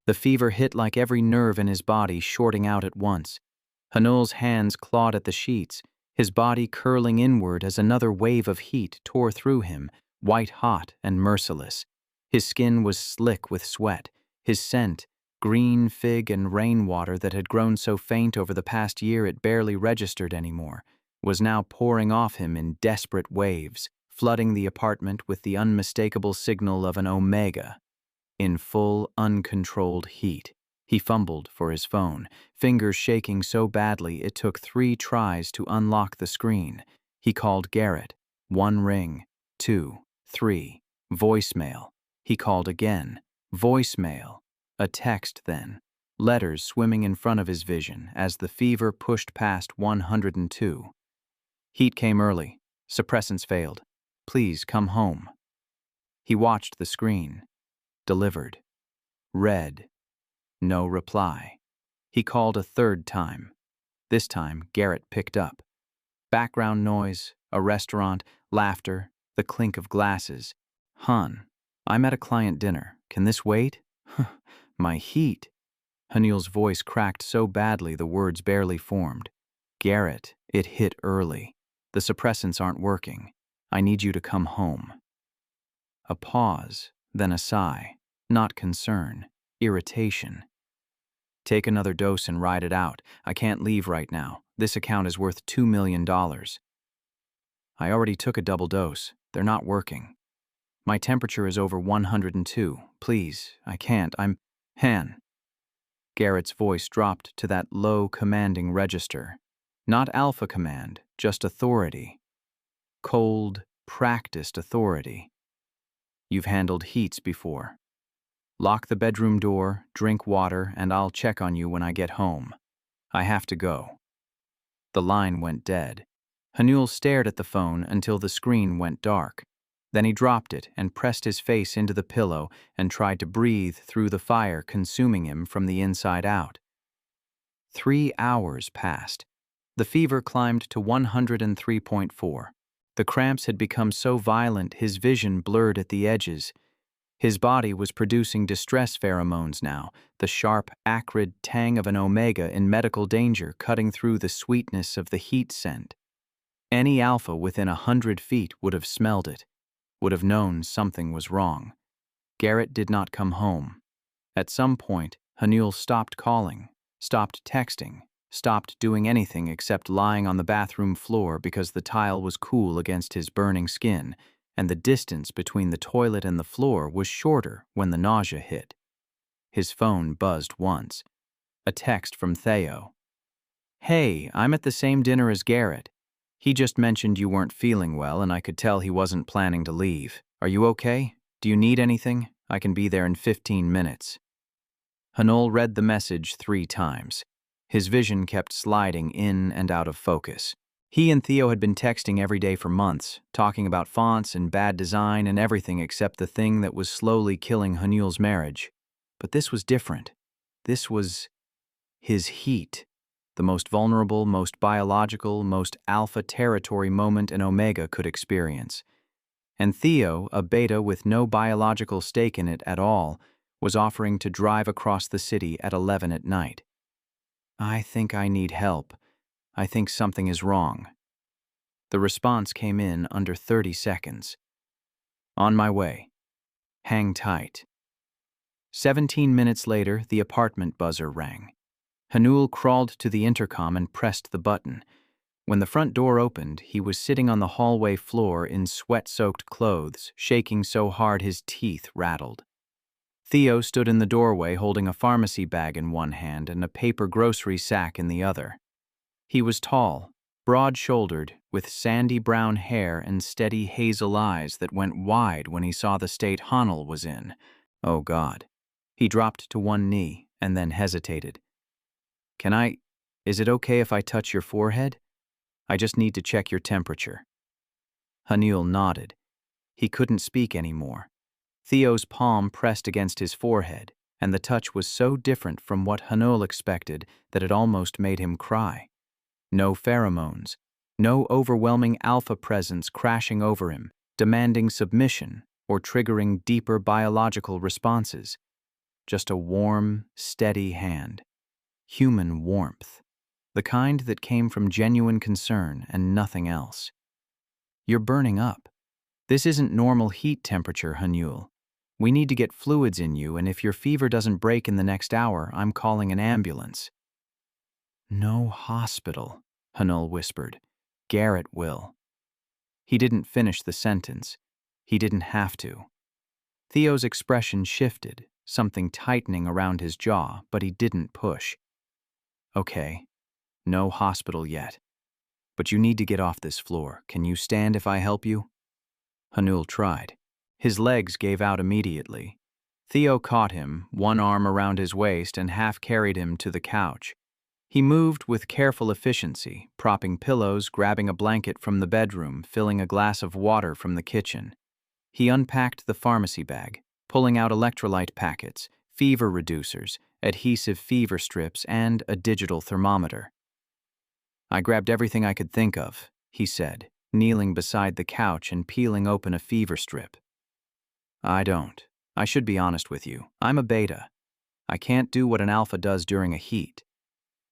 The fever hit like every nerve in his body shorting out at once. Hanul's hands clawed at the sheets, his body curling inward as another wave of heat tore through him, white-hot and merciless. His skin was slick with sweat, his scent, green fig and rainwater that had grown so faint over the past year it barely registered anymore, was now pouring off him in desperate waves, flooding the apartment with the unmistakable signal of an omega. In full, uncontrolled heat, he fumbled for his phone, fingers shaking so badly it took 3 tries to unlock the screen. He called Garrett. 1 ring, 2, 3, voicemail. He called again. Voicemail. A text then. Letters swimming in front of his vision as the fever pushed past 102. Heat came early. Suppressants failed. Please come home. He watched the screen. Delivered. Read. No reply. He called a 3rd time. This time, Garrett picked up. Background noise, a restaurant, laughter, the clink of glasses. Hun, I'm at a client dinner. Can this wait? My heat. Hanul's voice cracked so badly the words barely formed. Garrett, it hit early. The suppressants aren't working. I need you to come home. A pause, then a sigh. Not concern, irritation. Take another dose and ride it out. I can't leave right now. This account is worth $2 million. I already took a double dose. They're not working. My temperature is over 102. Please, I can't. I'm... Han. Garrett's voice dropped to that low, commanding register. Not alpha command, just authority. Cold, practiced authority. You've handled heats before. Lock the bedroom door, drink water, and I'll check on you when I get home. I have to go. The line went dead. Hanul stared at the phone until the screen went dark. Then he dropped it and pressed his face into the pillow and tried to breathe through the fire consuming him from the inside out. 3 hours passed. The fever climbed to 103.4. The cramps had become so violent his vision blurred at the edges. His body was producing distress pheromones now, the sharp, acrid tang of an omega in medical danger cutting through the sweetness of the heat scent. Any alpha within 100 feet would have smelled it, would have known something was wrong. Garrett did not come home. At some point, Hanul stopped calling, stopped texting, stopped doing anything except lying on the bathroom floor because the tile was cool against his burning skin, and the distance between the toilet and the floor was shorter when the nausea hit. His phone buzzed once. A text from Theo. Hey, I'm at the same dinner as Garrett. He just mentioned you weren't feeling well and I could tell he wasn't planning to leave. Are you okay? Do you need anything? I can be there in 15 minutes. Hanul read the message 3 times. His vision kept sliding in and out of focus. He and Theo had been texting every day for months, talking about fonts and bad design and everything except the thing that was slowly killing Hanul's marriage. But this was different. This was his heat, the most vulnerable, most biological, most alpha territory moment an omega could experience. And Theo, a beta with no biological stake in it at all, was offering to drive across the city at 11 at night. I think I need help. I think something is wrong. The response came in under 30 seconds. On my way. Hang tight. 17 minutes later, the apartment buzzer rang. Hanul crawled to the intercom and pressed the button. When the front door opened, he was sitting on the hallway floor in sweat-soaked clothes, shaking so hard his teeth rattled. Theo stood in the doorway holding a pharmacy bag in one hand and a paper grocery sack in the other. He was tall, broad-shouldered, with sandy brown hair and steady hazel eyes that went wide when he saw the state Hanul was in. Oh God. He dropped to one knee and then hesitated. Is it okay if I touch your forehead? I just need to check your temperature. Hanul nodded. He couldn't speak anymore. Theo's palm pressed against his forehead, and the touch was so different from what Hanul expected that it almost made him cry. No pheromones, no overwhelming alpha presence crashing over him, demanding submission or triggering deeper biological responses. just a warm, steady hand. Human warmth. The kind that came from genuine concern and nothing else. You're burning up. This isn't normal heat temperature, Hanul. We need to get fluids in you, and if your fever doesn't break in the next hour, I'm calling an ambulance. No hospital, Hanul whispered. Garrett will. He didn't finish the sentence. He didn't have to. Theo's expression shifted, something tightening around his jaw, but he didn't push. Okay, no hospital yet. But you need to get off this floor. Can you stand if I help you? Hanul tried. His legs gave out immediately. Theo caught him, one arm around his waist, and half carried him to the couch. He moved with careful efficiency, propping pillows, grabbing a blanket from the bedroom, filling a glass of water from the kitchen. He unpacked the pharmacy bag, pulling out electrolyte packets, fever reducers, adhesive fever strips, and a digital thermometer. I grabbed everything I could think of, he said, kneeling beside the couch and peeling open a fever strip. I should be honest with you. I'm a beta. I can't do what an alpha does during a heat.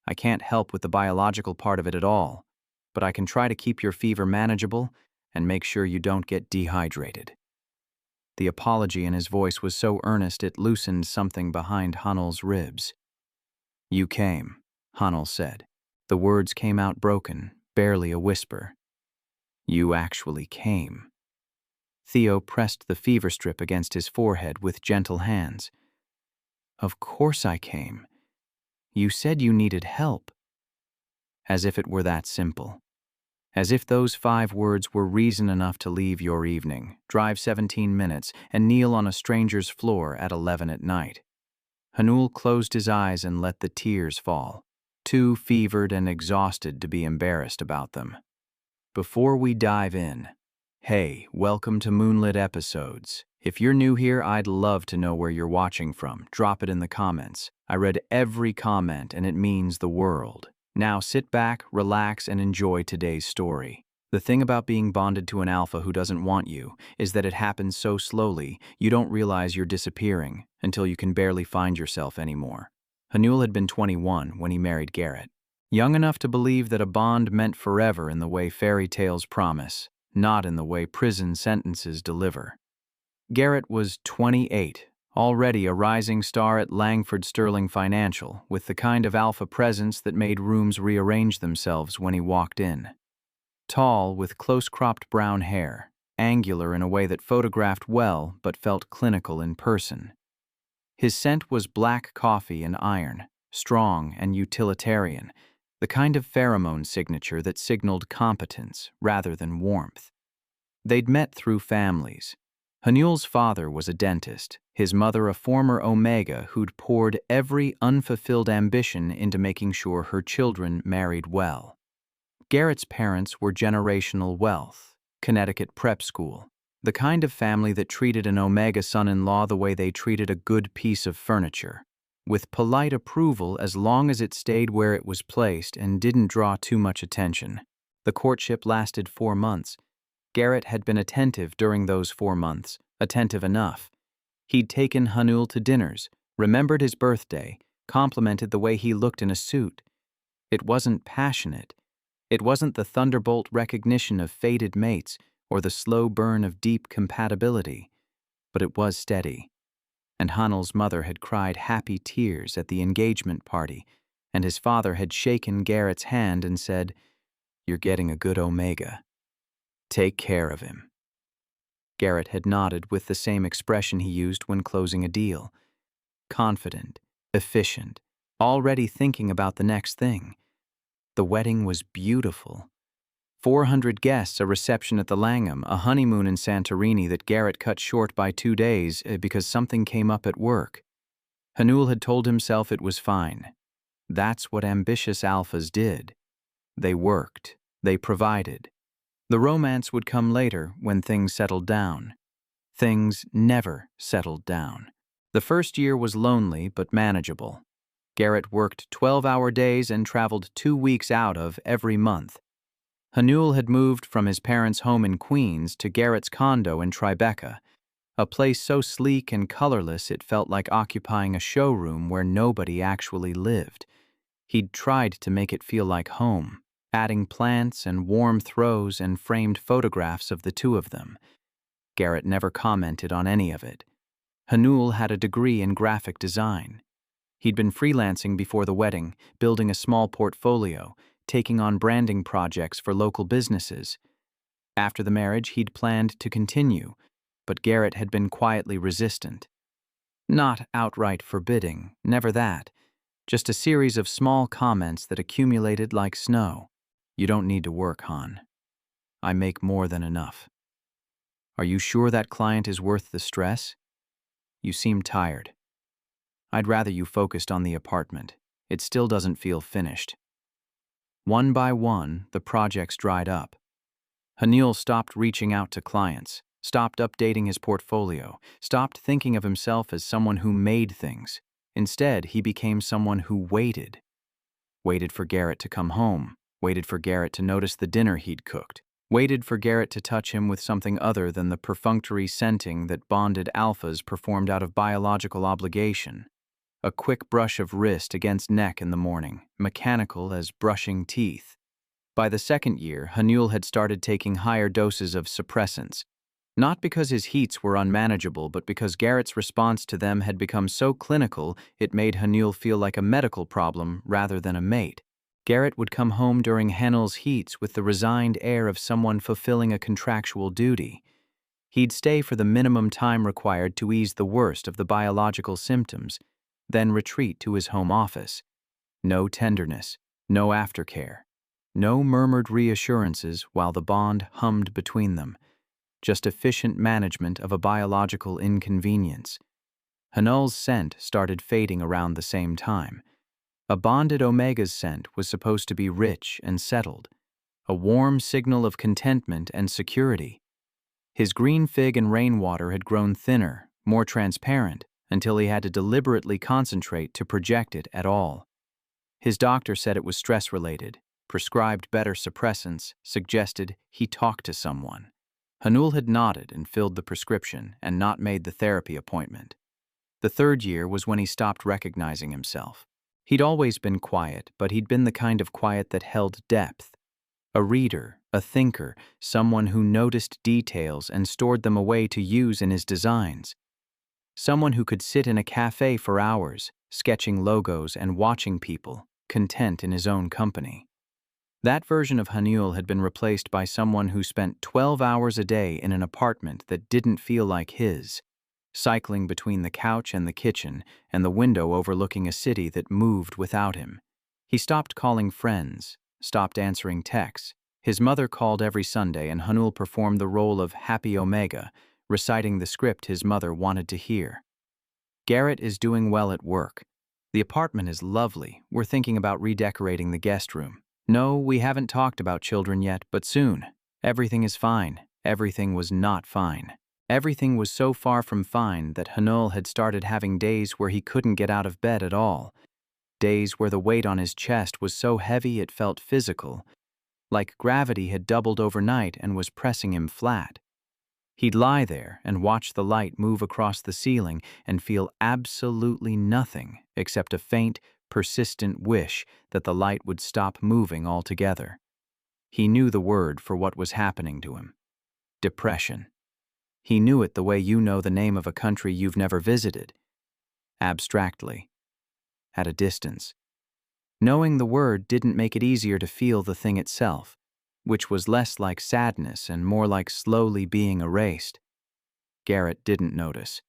I can't help with the biological part of it at all, but I can try to keep your fever manageable and make sure you don't get dehydrated. The apology in his voice was so earnest it loosened something behind Hanul's ribs. You came, Hanul said. The words came out broken, barely a whisper. You actually came. Theo pressed the fever strip against his forehead with gentle hands. Of course I came. You said you needed help. As if it were that simple. As if those 5 words were reason enough to leave your evening, drive 17 minutes, and kneel on a stranger's floor at 11 at night. Hanul closed his eyes and let the tears fall, too fevered and exhausted to be embarrassed about them. Before we dive in, hey, welcome to Moonlit Episodes. If you're new here, I'd love to know where you're watching from. Drop it in the comments. I read every comment and it means the world. Now sit back, relax, and enjoy today's story. The thing about being bonded to an alpha who doesn't want you is that it happens so slowly you don't realize you're disappearing until you can barely find yourself anymore. Hanul had been 21 when he married Garrett. Young enough to believe that a bond meant forever in the way fairy tales promise, not in the way prison sentences deliver. Garrett was 28, already a rising star at Langford Sterling Financial, with the kind of alpha presence that made rooms rearrange themselves when he walked in. Tall, with close-cropped brown hair, angular in a way that photographed well but felt clinical in person. His scent was black coffee and iron, strong and utilitarian, the kind of pheromone signature that signaled competence rather than warmth. They'd met through families. Hanul's father was a dentist, his mother a former Omega who'd poured every unfulfilled ambition into making sure her children married well. Garrett's parents were generational wealth, Connecticut prep school, the kind of family that treated an Omega son-in-law the way they treated a good piece of furniture, with polite approval as long as it stayed where it was placed and didn't draw too much attention. The courtship lasted 4 months. Garrett had been attentive during those 4 months, attentive enough. He'd taken Hanul to dinners, remembered his birthday, complimented the way he looked in a suit. It wasn't passionate. It wasn't the thunderbolt recognition of fated mates or the slow burn of deep compatibility, but it was steady. And Hanul's mother had cried happy tears at the engagement party, and his father had shaken Garrett's hand and said, "You're getting a good Omega. Take care of him." Garrett had nodded with the same expression he used when closing a deal. Confident, efficient, already thinking about the next thing. The wedding was beautiful. 400 guests, a reception at the Langham, a honeymoon in Santorini that Garrett cut short by 2 days because something came up at work. Hanul had told himself it was fine. That's what ambitious alphas did. They worked. They provided. The romance would come later when things settled down. Things never settled down. The first year was lonely but manageable. Garrett worked 12-hour days and traveled 2 weeks out of every month. Hanul had moved from his parents' home in Queens to Garrett's condo in Tribeca. A place so sleek and colorless it felt like occupying a showroom where nobody actually lived. He'd tried to make it feel like home, adding plants and warm throws and framed photographs of the two of them. Garrett never commented on any of it. Hanul had a degree in graphic design. He'd been freelancing before the wedding, building a small portfolio, taking on branding projects for local businesses. After the marriage, he'd planned to continue, but Garrett had been quietly resistant. Not outright forbidding, never that. Just a series of small comments that accumulated like snow. "You don't need to work, Han. I make more than enough. Are you sure that client is worth the stress? You seem tired. I'd rather you focused on the apartment. It still doesn't feel finished." One by one, the projects dried up. Hanul stopped reaching out to clients, stopped updating his portfolio, stopped thinking of himself as someone who made things. Instead, he became someone who waited. Waited for Garrett to come home, waited for Garrett to notice the dinner he'd cooked, waited for Garrett to touch him with something other than the perfunctory scenting that bonded alphas performed out of biological obligation. A quick brush of wrist against neck in the morning, mechanical as brushing teeth. By the second year, Hanul had started taking higher doses of suppressants, not because his heats were unmanageable, but because Garrett's response to them had become so clinical it made Hanul feel like a medical problem rather than a mate. Garrett would come home during Hanul's heats with the resigned air of someone fulfilling a contractual duty. He'd stay for the minimum time required to ease the worst of the biological symptoms, then retreat to his home office. No tenderness, no aftercare, no murmured reassurances while the bond hummed between them. Just efficient management of a biological inconvenience. Hanul's scent started fading around the same time. A bonded omega's scent was supposed to be rich and settled, a warm signal of contentment and security. His green fig and rainwater had grown thinner, more transparent, until he had to deliberately concentrate to project it at all. His doctor said it was stress-related, prescribed better suppressants, suggested he talk to someone. Hanul had nodded and filled the prescription and not made the therapy appointment. The third year was when he stopped recognizing himself. He'd always been quiet, but he'd been the kind of quiet that held depth. A reader, a thinker, someone who noticed details and stored them away to use in his designs. Someone who could sit in a cafe for hours, sketching logos and watching people, content in his own company. That version of Hanul had been replaced by someone who spent 12 hours a day in an apartment that didn't feel like his, cycling between the couch and the kitchen and the window overlooking a city that moved without him. He stopped calling friends, stopped answering texts. His mother called every Sunday and Hanul performed the role of Happy Omega, reciting the script his mother wanted to hear. Garrett is doing well at work. The apartment is lovely. We're thinking about redecorating the guest room. No, we haven't talked about children yet, but soon. Everything is fine. Everything was not fine. Everything was so far from fine that Hanul had started having days where he couldn't get out of bed at all. Days where the weight on his chest was so heavy it felt physical, like gravity had doubled overnight and was pressing him flat. He'd lie there and watch the light move across the ceiling and feel absolutely nothing except a faint, persistent wish that the light would stop moving altogether. He knew the word for what was happening to him. Depression. He knew it the way you know the name of a country you've never visited. Abstractly. At a distance. Knowing the word didn't make it easier to feel the thing itself, which was less like sadness and more like slowly being erased. Garrett didn't notice.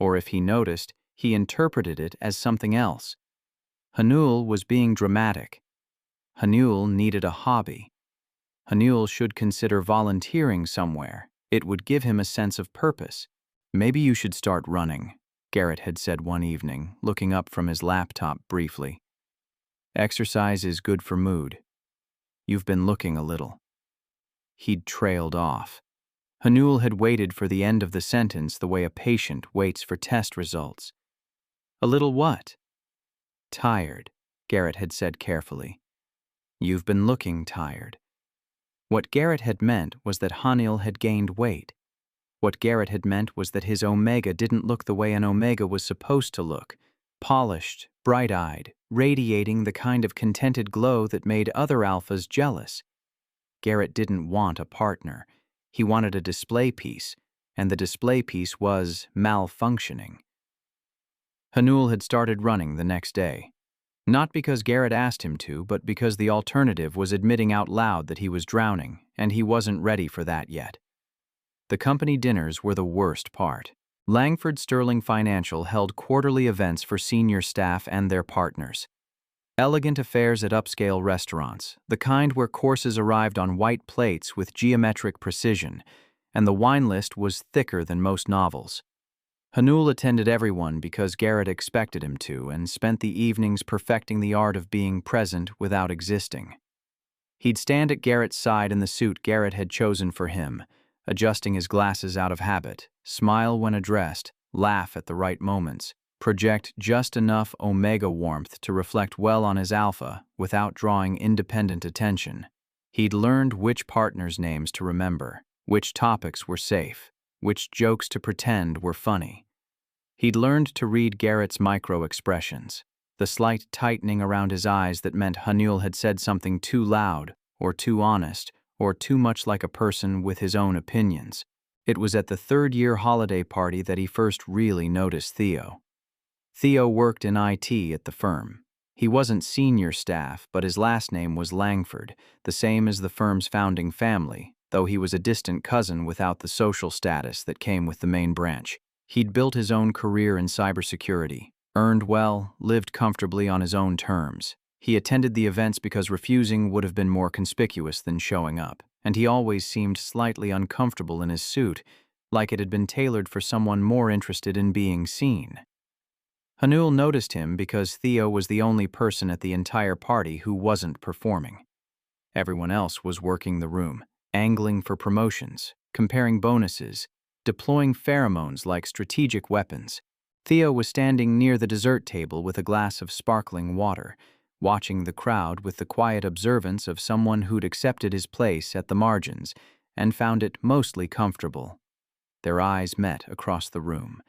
Or if he noticed, he interpreted it as something else. Hanul was being dramatic. Hanul needed a hobby. Hanul should consider volunteering somewhere. It would give him a sense of purpose. "Maybe you should start running," Garrett had said one evening, looking up from his laptop briefly. "Exercise is good for mood. You've been looking a little." He'd trailed off. Hanul had waited for the end of the sentence the way a patient waits for test results. "A little what?" "Tired," Garrett had said carefully. "You've been looking tired." What Garrett had meant was that Hanul had gained weight. What Garrett had meant was that his omega didn't look the way an omega was supposed to look: polished, bright-eyed, radiating the kind of contented glow that made other alphas jealous. Garrett didn't want a partner. He wanted a display piece, and the display piece was malfunctioning. Hanul had started running the next day. Not because Garrett asked him to, but because the alternative was admitting out loud that he was drowning, and he wasn't ready for that yet. The company dinners were the worst part. Langford Sterling Financial held quarterly events for senior staff and their partners. Elegant affairs at upscale restaurants, the kind where courses arrived on white plates with geometric precision, and the wine list was thicker than most novels. Hanul attended everyone because Garrett expected him to, and spent the evenings perfecting the art of being present without existing. He'd stand at Garrett's side in the suit Garrett had chosen for him, adjusting his glasses out of habit, smile when addressed, laugh at the right moments, project just enough omega warmth to reflect well on his alpha without drawing independent attention. He'd learned which partners' names to remember, which topics were safe, which jokes to pretend were funny. He'd learned to read Garrett's micro-expressions, the slight tightening around his eyes that meant Hanul had said something too loud, or too honest, or too much like a person with his own opinions. It was at the third-year holiday party that he first really noticed Theo. Theo worked in IT at the firm. He wasn't senior staff, but his last name was Langford, the same as the firm's founding family, though he was a distant cousin without the social status that came with the main branch. He'd built his own career in cybersecurity, earned well, lived comfortably on his own terms. He attended the events because refusing would have been more conspicuous than showing up, and he always seemed slightly uncomfortable in his suit, like it had been tailored for someone more interested in being seen. Hanul noticed him because Theo was the only person at the entire party who wasn't performing. Everyone else was working the room, angling for promotions, comparing bonuses, deploying pheromones like strategic weapons. Theo was standing near the dessert table with a glass of sparkling water, watching the crowd with the quiet observance of someone who'd accepted his place at the margins and found it mostly comfortable. Their eyes met across the room.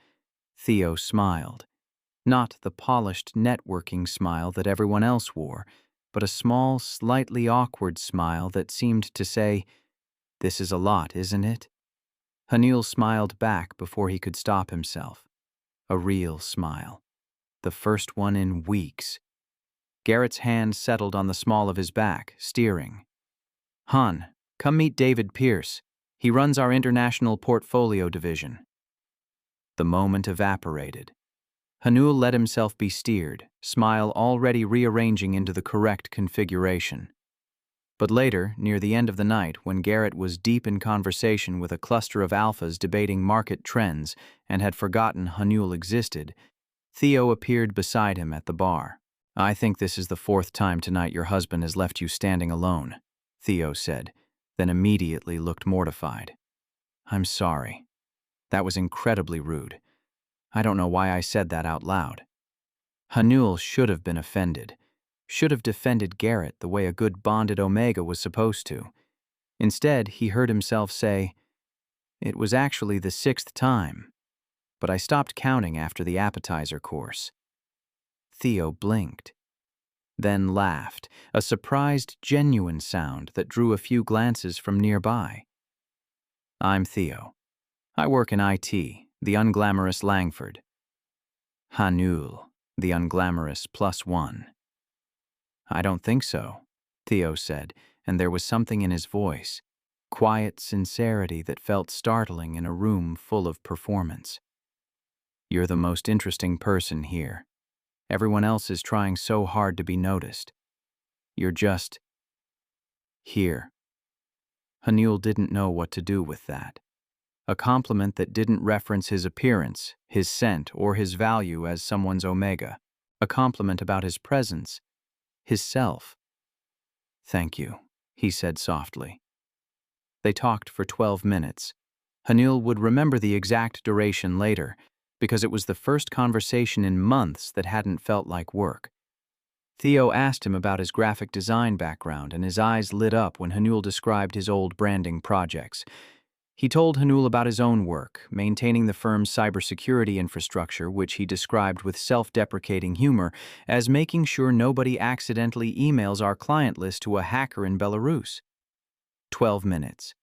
Theo smiled. Not the polished networking smile that everyone else wore, but a small, slightly awkward smile that seemed to say, "This is a lot, isn't it?" Hanul smiled back before he could stop himself. A real smile. The first one in weeks. Garrett's hand settled on the small of his back, steering. "Han, come meet David Pierce. He runs our international portfolio division." The moment evaporated. Hanul let himself be steered, smile already rearranging into the correct configuration. But later, near the end of the night, when Garrett was deep in conversation with a cluster of alphas debating market trends and had forgotten Hanul existed, Theo appeared beside him at the bar. "I think this is the fourth time tonight your husband has left you standing alone," Theo said, then immediately looked mortified. "I'm sorry. That was incredibly rude. I don't know why I said that out loud." Hanul should have been offended, should have defended Garrett the way a good bonded omega was supposed to. Instead, he heard himself say, "It was actually the 6th time, but I stopped counting after the appetizer course." Theo blinked, then laughed, a surprised, genuine sound that drew a few glances from nearby. "I'm Theo. I work in IT, the unglamorous Langford." Hanul, the unglamorous +1. "I don't think so," Theo said, and there was something in his voice, quiet sincerity that felt startling in a room full of performance. "You're the most interesting person here. Everyone else is trying so hard to be noticed. You're just here." Hanul didn't know what to do with that. A compliment that didn't reference his appearance, his scent, or his value as someone's omega. A compliment about his presence, his self. "Thank you," he said softly. They talked for 12 minutes. Hanul would remember the exact duration later, because it was the first conversation in months that hadn't felt like work. Theo asked him about his graphic design background, and his eyes lit up when Hanul described his old branding projects. He told Hanul about his own work, maintaining the firm's cybersecurity infrastructure, which he described with self-deprecating humor as making sure nobody accidentally emails our client list to a hacker in Belarus. 12 minutes.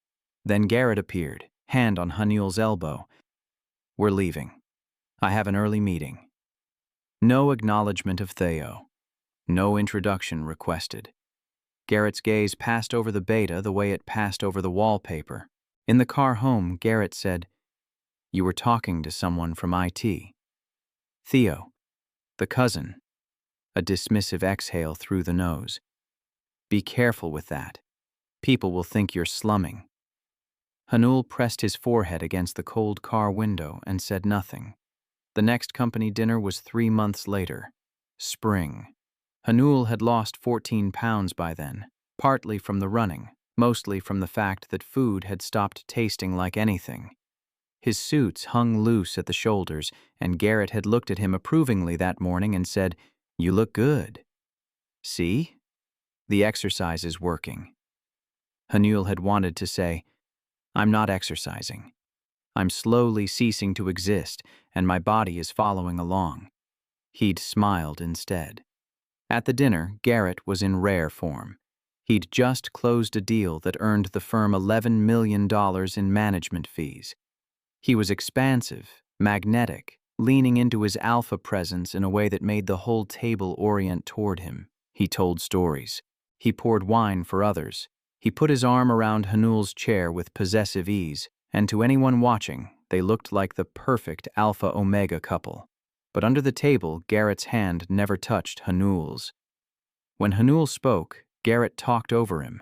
Then Garrett appeared, hand on Hanul's elbow. "We're leaving. I have an early meeting." No acknowledgement of Theo. No introduction requested. Garrett's gaze passed over the beta the way it passed over the wallpaper. In the car home, Garrett said, "You were talking to someone from IT." "Theo, the cousin." A dismissive exhale through the nose. "Be careful with that. People will think you're slumming." Hanul pressed his forehead against the cold car window and said nothing. The next company dinner was 3 months later. Spring. Hanul had lost 14 pounds by then, partly from the running, mostly from the fact that food had stopped tasting like anything. His suits hung loose at the shoulders, and Garrett had looked at him approvingly that morning and said, "You look good." "See? The exercise is working." Hanul had wanted to say, "I'm not exercising. I'm slowly ceasing to exist, and my body is following along." He'd smiled instead. At the dinner, Garrett was in rare form. He'd just closed a deal that earned the firm $11 million in management fees. He was expansive, magnetic, leaning into his alpha presence in a way that made the whole table orient toward him. He told stories. He poured wine for others. He put his arm around Hanul's chair with possessive ease, and to anyone watching, they looked like the perfect alpha-omega couple. But under the table, Garrett's hand never touched Hanul's. When Hanul spoke, Garrett talked over him.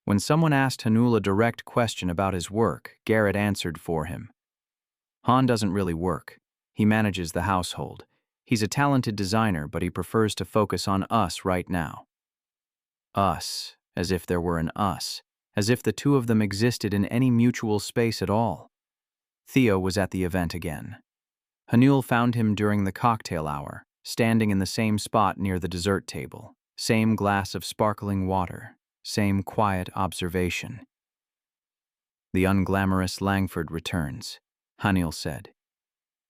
When someone asked Hanul a direct question about his work, Garrett answered for him. "Han doesn't really work. He manages the household. He's a talented designer, but he prefers to focus on us right now." Us, as if there were an us, as if the two of them existed in any mutual space at all. Theo was at the event again. Hanul found him during the cocktail hour, standing in the same spot near the dessert table, same glass of sparkling water, same quiet observation. "The unglamorous Langford returns," Hanul said.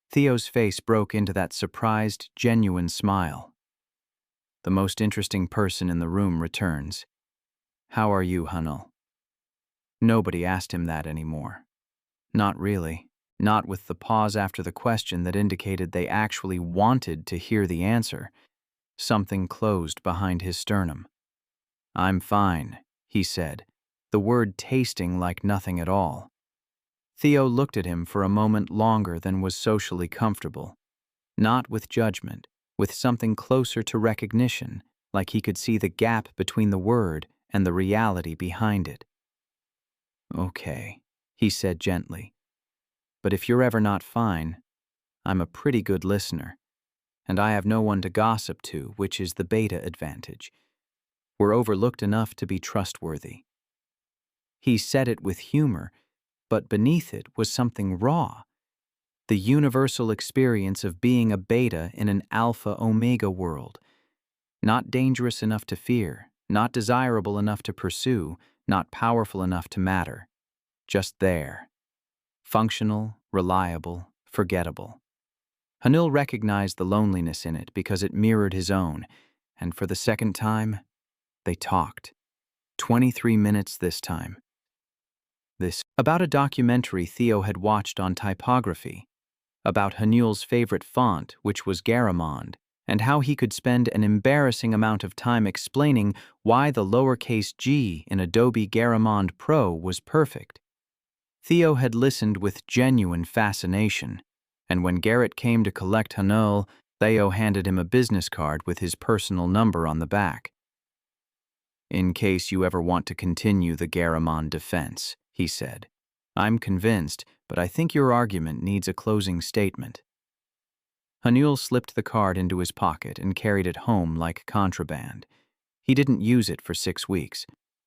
Theo's face broke into that surprised, genuine smile. "The most interesting person in the room returns. How are you, Hanul?" Nobody asked him that anymore. Not really. Not with the pause after the question that indicated they actually wanted to hear the answer. Something closed behind his sternum. "I'm fine," he said, the word tasting like nothing at all. Theo looked at him for a moment longer than was socially comfortable. Not with judgment, with something closer to recognition, like he could see the gap between the word and the reality behind it. "Okay," he said gently. "But if you're ever not fine, I'm a pretty good listener, and I have no one to gossip to, which is the beta advantage. We're overlooked enough to be trustworthy." He said it with humor, but beneath it was something raw. The universal experience of being a beta in an alpha-omega world. Not dangerous enough to fear, not desirable enough to pursue, not powerful enough to matter. Just there. Functional, reliable, forgettable. Hanul recognized the loneliness in it because it mirrored his own, and for the second time, they talked. 23 minutes this time. About a documentary Theo had watched on typography, about Hanul's favorite font, which was Garamond, and how he could spend an embarrassing amount of time explaining why the lowercase g in Adobe Garamond Pro was perfect. Theo had listened with genuine fascination, and when Garrett came to collect Hanul, Theo handed him a business card with his personal number on the back. "In case you ever want to continue the Garamond defense," he said. "I'm convinced, but I think your argument needs a closing statement." Hanul slipped the card into his pocket and carried it home like contraband. He didn't use it for 6 weeks,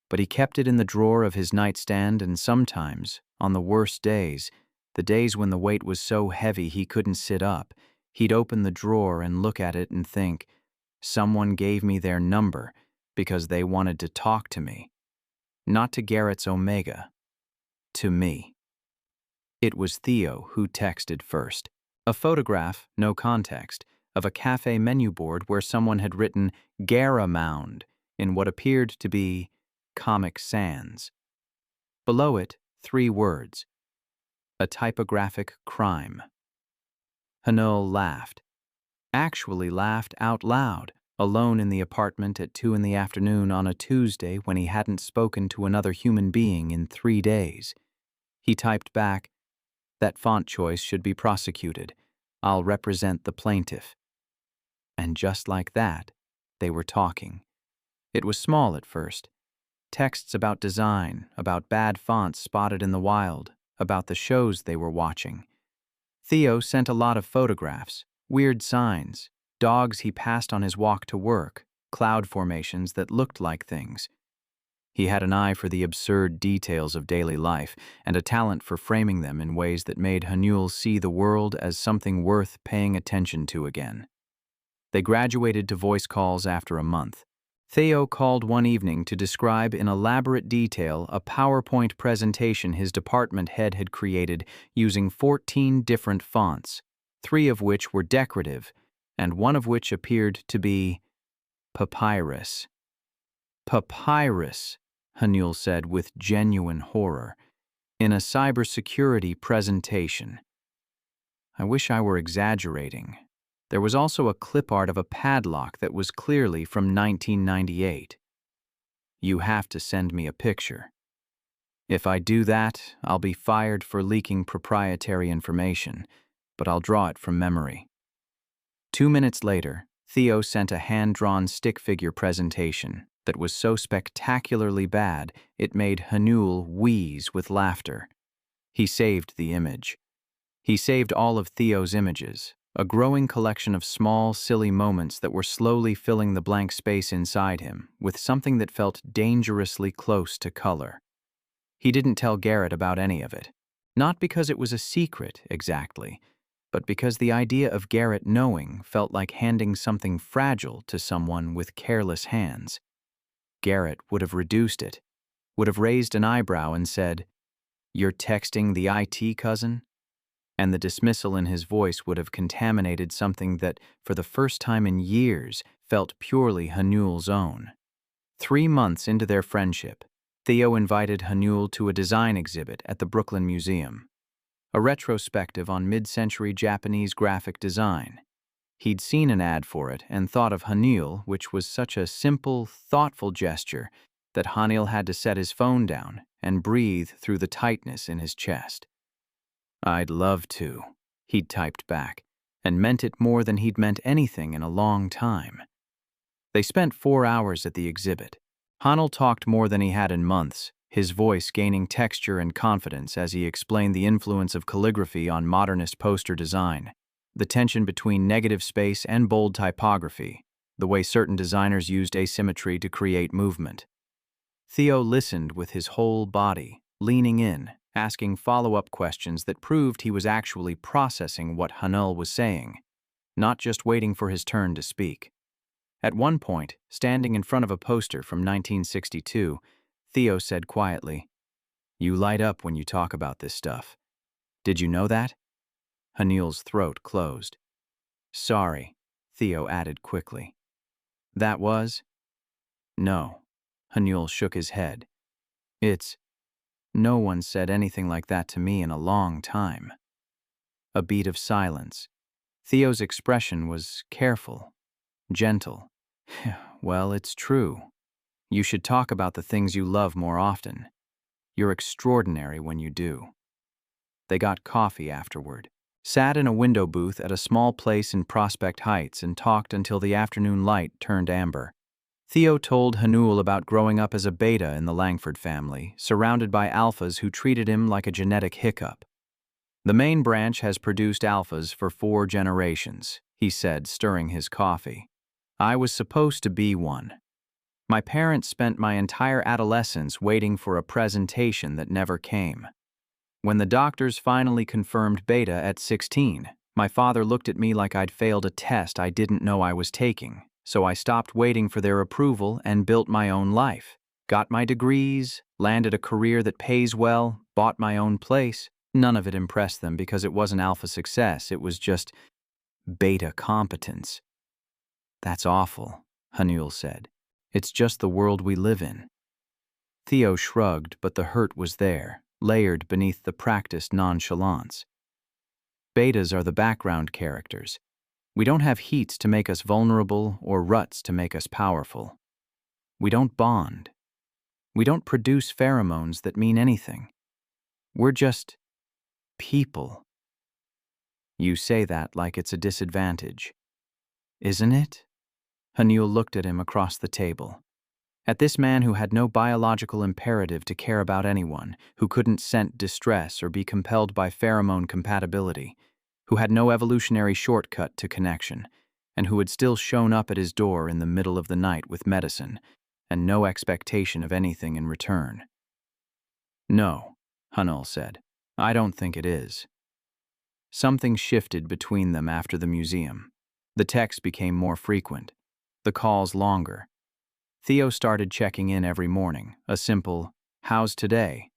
but he kept it in the drawer of his nightstand, and sometimes, on the worst days, the days when the weight was so heavy he couldn't sit up, he'd open the drawer and look at it and think, "Someone gave me their number because they wanted to talk to me. Not to Garrett's Omega. To me." It was Theo who texted first. A photograph, no context, of a cafe menu board where someone had written Garrett in what appeared to be Comic Sans. Below it, 3 words. A typographic crime. Hanul laughed. Actually laughed out loud, alone in the apartment at 2 in the afternoon on a Tuesday when he hadn't spoken to another human being in 3 days. He typed back, "That font choice should be prosecuted. I'll represent the plaintiff." And just like that, they were talking. It was small at first. Texts about design, about bad fonts spotted in the wild, about the shows they were watching. Theo sent a lot of photographs, weird signs, dogs he passed on his walk to work, cloud formations that looked like things. He had an eye for the absurd details of daily life and a talent for framing them in ways that made Hanul see the world as something worth paying attention to again. They graduated to voice calls after a month. Theo called one evening to describe in elaborate detail a PowerPoint presentation his department head had created using 14 different fonts, 3 of which were decorative, and 1 of which appeared to be papyrus. Papyrus, Hanul said with genuine horror, in a cybersecurity presentation. I wish I were exaggerating. There was also a clip art of a padlock that was clearly from 1998. You have to send me a picture. If I do that, I'll be fired for leaking proprietary information, but I'll draw it from memory. 2 minutes later, Theo sent a hand-drawn stick figure presentation that was so spectacularly bad it made Hanul wheeze with laughter. He saved the image. He saved all of Theo's images, a growing collection of small, silly moments that were slowly filling the blank space inside him with something that felt dangerously close to color. He didn't tell Garrett about any of it, not because it was a secret exactly, but because the idea of Garrett knowing felt like handing something fragile to someone with careless hands. Garrett would have reduced it, would have raised an eyebrow and said, "You're texting the IT cousin?" And the dismissal in his voice would have contaminated something that, for the first time in years, felt purely Hanul's own. 3 months into their friendship, Theo invited Hanul to a design exhibit at the Brooklyn Museum, a retrospective on mid-century Japanese graphic design. He'd seen an ad for it and thought of Hanul, which was such a simple, thoughtful gesture that Hanul had to set his phone down and breathe through the tightness in his chest. "I'd love to," he'd typed back, and meant it more than he'd meant anything in a long time. They spent 4 hours at the exhibit. Hanul talked more than he had in months, his voice gaining texture and confidence as he explained the influence of calligraphy on modernist poster design, the tension between negative space and bold typography, the way certain designers used asymmetry to create movement. Theo listened with his whole body, leaning in, asking follow-up questions that proved he was actually processing what Hanul was saying, not just waiting for his turn to speak. At one point, standing in front of a poster from 1962, Theo said quietly, "You light up when you talk about this stuff. Did you know that?" Hanul's throat closed. "Sorry," Theo added quickly. "That was?" "No." Hanul shook his head. No one said anything like that to me in a long time." A beat of silence. Theo's expression was careful, gentle. "Well, it's true. You should talk about the things you love more often. You're extraordinary when you do." They got coffee afterward, sat in a window booth at a small place in Prospect Heights and talked until the afternoon light turned amber. Theo told Hanul about growing up as a beta in the Langford family, surrounded by alphas who treated him like a genetic hiccup. "The main branch has produced alphas for 4 generations, he said, stirring his coffee. "I was supposed to be one. My parents spent my entire adolescence waiting for a presentation that never came. When the doctors finally confirmed beta at 16, my father looked at me like I'd failed a test I didn't know I was taking. So I stopped waiting for their approval and built my own life. Got my degrees, landed a career that pays well, bought my own place, None of it impressed them because it wasn't alpha success, it was just beta competence. That's awful, Hanul said. It's just the world we live in. Theo shrugged, but the hurt was there, layered beneath the practiced nonchalance. Betas are the background characters. We don't have heats to make us vulnerable or ruts to make us powerful. We don't bond. We don't produce pheromones that mean anything. We're just people. You say that like it's a disadvantage. Isn't it? Hanul looked at him across the table. At this man who had no biological imperative to care about anyone, who couldn't scent distress or be compelled by pheromone compatibility, who had no evolutionary shortcut to connection, and who had still shown up at his door in the middle of the night with medicine, and no expectation of anything in return. No, Hanul said. I don't think it is. Something shifted between them after the museum. The texts became more frequent, the calls longer. Theo started checking in every morning, a simple, "How's today?"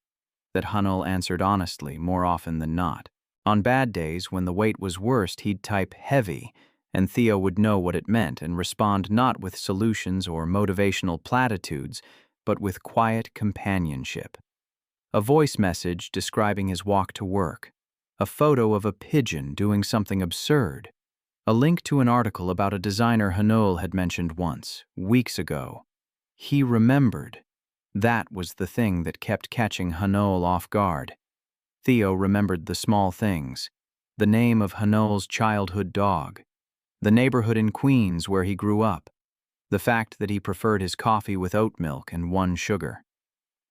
that Hanul answered honestly more often than not. On bad days, when the weight was worst, he'd type "heavy," and Theo would know what it meant and respond not with solutions or motivational platitudes, but with quiet companionship. A voice message describing his walk to work, a photo of a pigeon doing something absurd, a link to an article about a designer Hanul had mentioned once, weeks ago. He remembered. That was the thing that kept catching Hanul off guard. Theo remembered the small things, the name of Hanul's childhood dog, the neighborhood in Queens where he grew up, the fact that he preferred his coffee with oat milk and one sugar.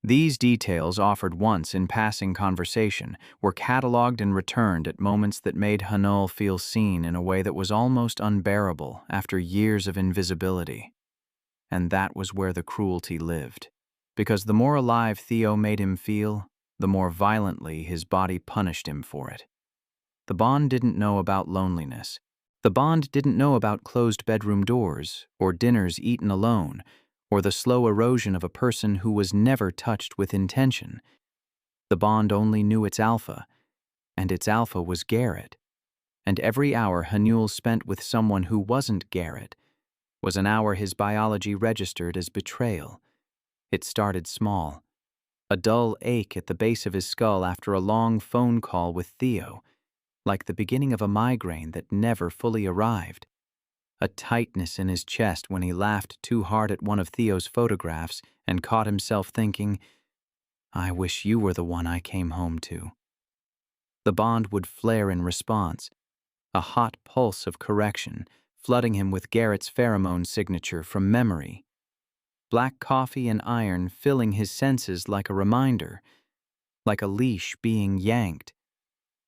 These details, offered once in passing conversation, were catalogued and returned at moments that made Hanul feel seen in a way that was almost unbearable after years of invisibility. And that was where the cruelty lived, because the more alive Theo made him feel, the more violently his body punished him for it. The bond didn't know about loneliness. The bond didn't know about closed bedroom doors, or dinners eaten alone, or the slow erosion of a person who was never touched with intention. The bond only knew its alpha, and its alpha was Garrett. And every hour Hanul spent with someone who wasn't Garrett was an hour his biology registered as betrayal. It started small. A dull ache at the base of his skull after a long phone call with Theo, like the beginning of a migraine that never fully arrived. A tightness in his chest when he laughed too hard at one of Theo's photographs and caught himself thinking, "I wish you were the one I came home to." The bond would flare in response, a hot pulse of correction, flooding him with Garrett's pheromone signature from memory. Black coffee and iron filling his senses like a reminder, like a leash being yanked.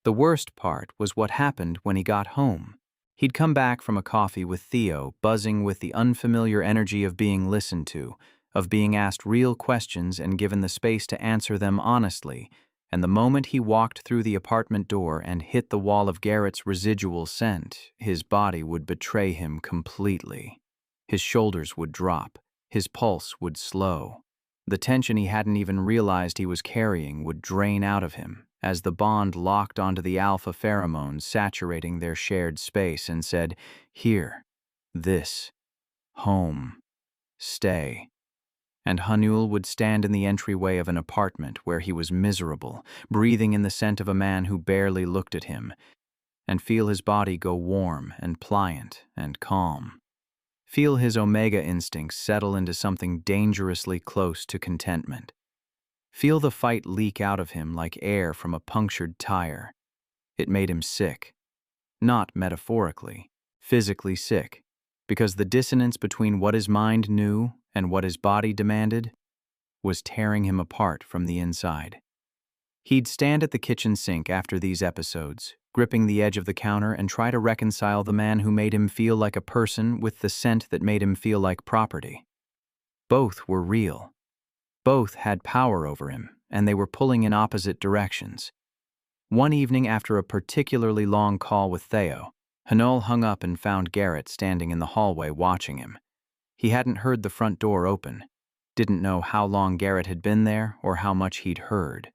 The worst part was what happened when he got home. He'd come back from a coffee with Theo, buzzing with the unfamiliar energy of being listened to, of being asked real questions and given the space to answer them honestly, and the moment he walked through the apartment door and hit the wall of Garrett's residual scent, his body would betray him completely. His shoulders would drop, his pulse would slow. The tension he hadn't even realized he was carrying would drain out of him, as the bond locked onto the alpha pheromones saturating their shared space and said, "Here, this, home, stay." And Hanul would stand in the entryway of an apartment where he was miserable, breathing in the scent of a man who barely looked at him, and feel his body go warm and pliant and calm. Feel his omega instincts settle into something dangerously close to contentment. Feel the fight leak out of him like air from a punctured tire. It made him sick. Not metaphorically, physically sick, because the dissonance between what his mind knew and what his body demanded was tearing him apart from the inside. He'd stand at the kitchen sink after these episodes, gripping the edge of the counter, and try to reconcile the man who made him feel like a person with the scent that made him feel like property. Both were real. Both had power over him, and they were pulling in opposite directions. One evening after a particularly long call with Theo, Hanul hung up and found Garrett standing in the hallway watching him. He hadn't heard the front door open, didn't know how long Garrett had been there or how much he'd heard.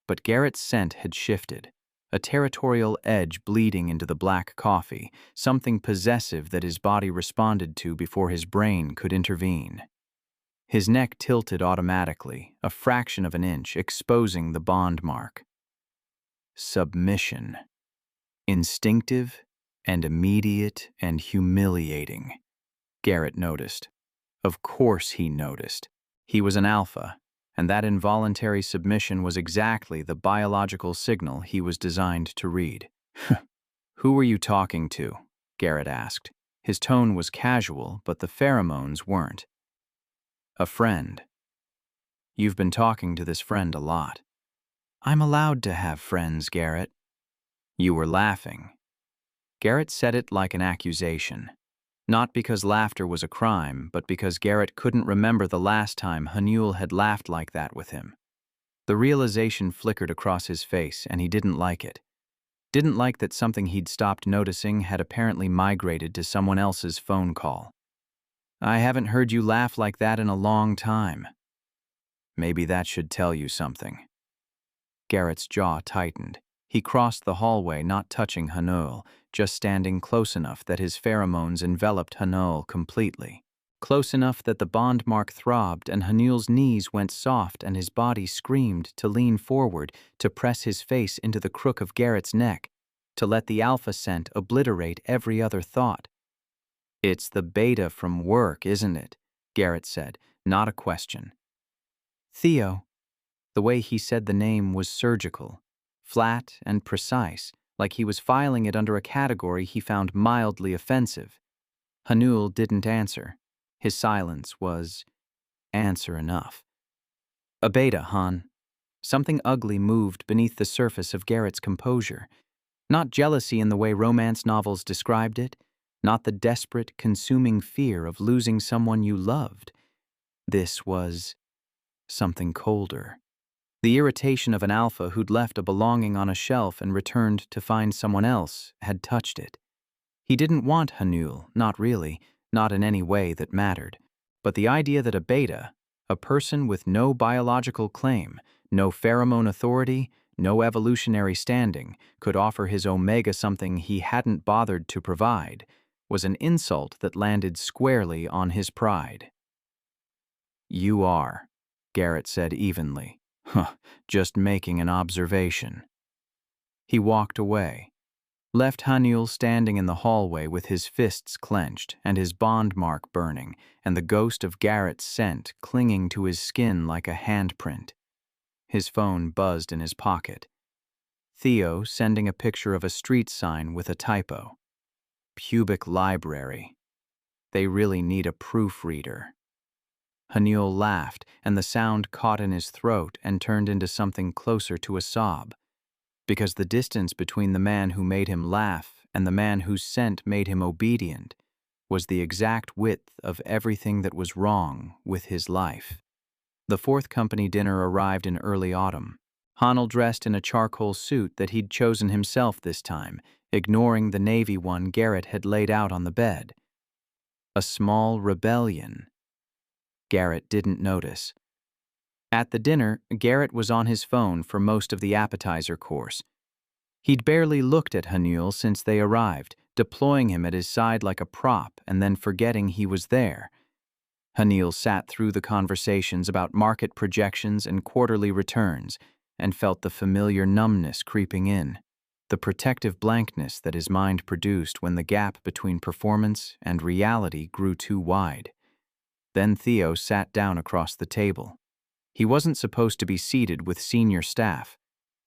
But Garrett's scent had shifted, a territorial edge bleeding into the black coffee, something possessive that his body responded to before his brain could intervene. His neck tilted automatically, a fraction of an inch, exposing the bond mark. Submission. Instinctive and immediate and humiliating. Garrett noticed. Of course he noticed. He was an alpha, and that involuntary submission was exactly the biological signal he was designed to read. "Who were you talking to?" Garrett asked. His tone was casual, but the pheromones weren't. "A friend." "You've been talking to this friend a lot." "I'm allowed to have friends, Garrett." "You were laughing." Garrett said it like an accusation. Not because laughter was a crime, but because Garrett couldn't remember the last time Hanul had laughed like that with him. The realization flickered across his face, and he didn't like it. Didn't like that something he'd stopped noticing had apparently migrated to someone else's phone call. "I haven't heard you laugh like that in a long time." "Maybe that should tell you something." Garrett's jaw tightened. He crossed the hallway, not touching Hanul, just standing close enough that his pheromones enveloped Hanul completely. Close enough that the bond mark throbbed and Hanul's knees went soft and his body screamed to lean forward, to press his face into the crook of Garrett's neck, to let the alpha scent obliterate every other thought. "It's the beta from work, isn't it?" Garrett said, not a question. "Theo." The way he said the name was surgical, flat and precise, like he was filing it under a category he found mildly offensive. Hanul didn't answer. His silence was answer enough. "A beta, Han." Something ugly moved beneath the surface of Garrett's composure. Not jealousy in the way romance novels described it, not the desperate, consuming fear of losing someone you loved. This was something colder. The irritation of an alpha who'd left a belonging on a shelf and returned to find someone else had touched it. He didn't want Hanul, not really, not in any way that mattered. But the idea that a beta, a person with no biological claim, no pheromone authority, no evolutionary standing, could offer his omega something he hadn't bothered to provide, was an insult that landed squarely on his pride. "You are," Garrett said evenly. "Huh, just making an observation." He walked away, left Hanul standing in the hallway with his fists clenched and his bond mark burning and the ghost of Garrett's scent clinging to his skin like a handprint. His phone buzzed in his pocket. Theo sending a picture of a street sign with a typo. "Pubic library. They really need a proofreader." Hanul laughed, and the sound caught in his throat and turned into something closer to a sob. Because the distance between the man who made him laugh and the man whose scent made him obedient was the exact width of everything that was wrong with his life. The fourth company dinner arrived in early autumn. Hanul dressed in a charcoal suit that he'd chosen himself this time, ignoring the navy one Garrett had laid out on the bed. A small rebellion. Garrett didn't notice. At the dinner, Garrett was on his phone for most of the appetizer course. He'd barely looked at Hanul since they arrived, deploying him at his side like a prop and then forgetting he was there. Hanul sat through the conversations about market projections and quarterly returns and felt the familiar numbness creeping in, the protective blankness that his mind produced when the gap between performance and reality grew too wide. Then Theo sat down across the table. He wasn't supposed to be seated with senior staff.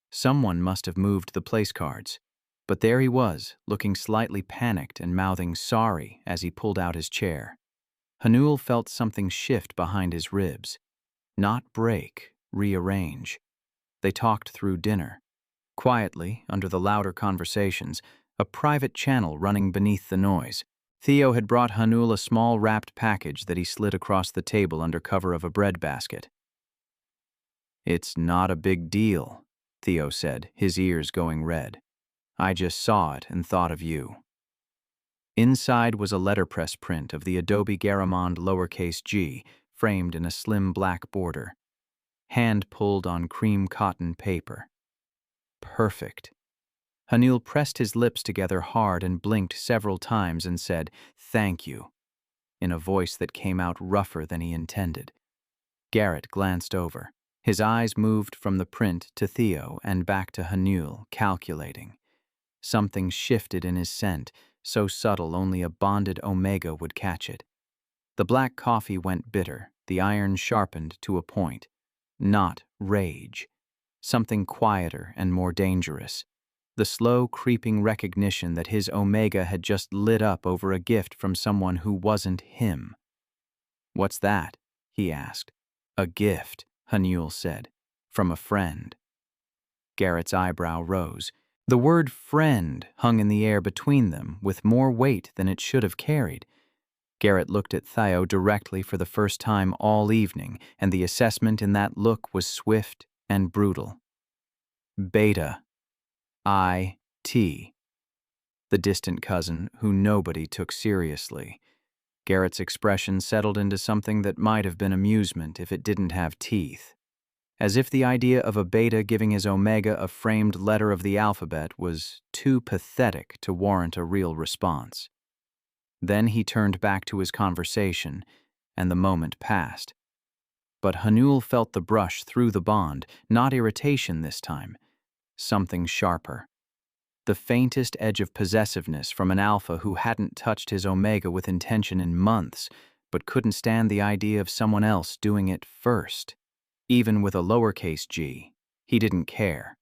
Someone must have moved the place cards. But there he was, looking slightly panicked and mouthing sorry as he pulled out his chair. Hanul felt something shift behind his ribs. Not break, rearrange. They talked through dinner. Quietly, under the louder conversations, a private channel running beneath the noise. Theo had brought Hanul a small wrapped package that he slid across the table under cover of a breadbasket. "It's not a big deal," Theo said, his ears going red. "I just saw it and thought of you." Inside was a letterpress print of the Adobe Garamond lowercase g, framed in a slim black border. hand pulled on cream cotton paper. Perfect. Hanul pressed his lips together hard and blinked several times and said, "Thank you," in a voice that came out rougher than he intended. Garrett glanced over. His eyes moved from the print to Theo and back to Hanul, calculating. Something shifted in his scent, so subtle only a bonded omega would catch it. The black coffee went bitter, the iron sharpened to a point. Not rage. Something quieter and more dangerous. The slow, creeping recognition that his omega had just lit up over a gift from someone who wasn't him. "What's that?" he asked. "A gift," Hanul said. "From a friend." Garrett's eyebrow rose. The word friend hung in the air between them with more weight than it should have carried. Garrett looked at Theo directly for the first time all evening, and the assessment in that look was swift and brutal. Beta. I.T. The distant cousin who nobody took seriously. Garrett's expression settled into something that might have been amusement if it didn't have teeth. As if the idea of a beta giving his omega a framed letter of the alphabet was too pathetic to warrant a real response. Then he turned back to his conversation, and the moment passed. But Hanul felt the brush through the bond, not irritation this time. Something sharper. The faintest edge of possessiveness from an alpha who hadn't touched his omega with intention in months, but couldn't stand the idea of someone else doing it first. Even with a lowercase g, he didn't care.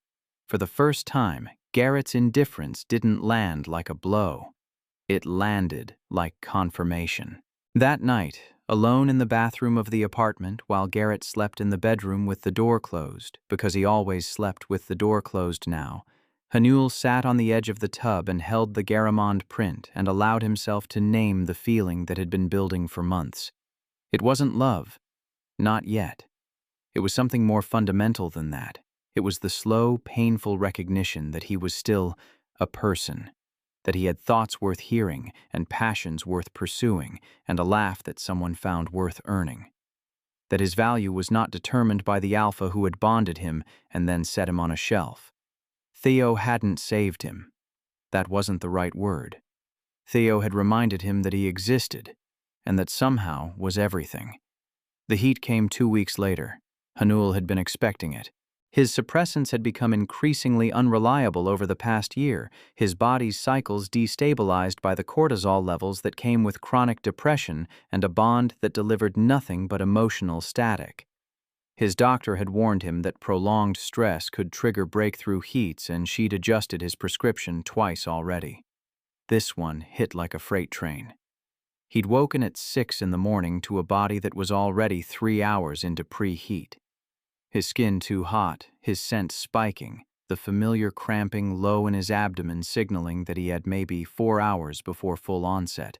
For the first time, Garrett's indifference didn't land like a blow. It landed like confirmation. That night, alone in the bathroom of the apartment while Garrett slept in the bedroom with the door closed, because he always slept with the door closed now, Hanul sat on the edge of the tub and held the Garamond print and allowed himself to name the feeling that had been building for months. It wasn't love. Not yet. It was something more fundamental than that. It was the slow, painful recognition that he was still a person, that he had thoughts worth hearing and passions worth pursuing and a laugh that someone found worth earning. That his value was not determined by the alpha who had bonded him and then set him on a shelf. Theo hadn't saved him. That wasn't the right word. Theo had reminded him that he existed, and that somehow was everything. The heat came 2 weeks later. Hanul had been expecting it. His suppressants had become increasingly unreliable over the past year, his body's cycles destabilized by the cortisol levels that came with chronic depression and a bond that delivered nothing but emotional static. His doctor had warned him that prolonged stress could trigger breakthrough heats, and she'd adjusted his prescription twice already. This one hit like a freight train. He'd woken at 6 in the morning to a body that was already 3 hours into preheat. His skin too hot, his scent spiking, the familiar cramping low in his abdomen signaling that he had maybe 4 hours before full onset.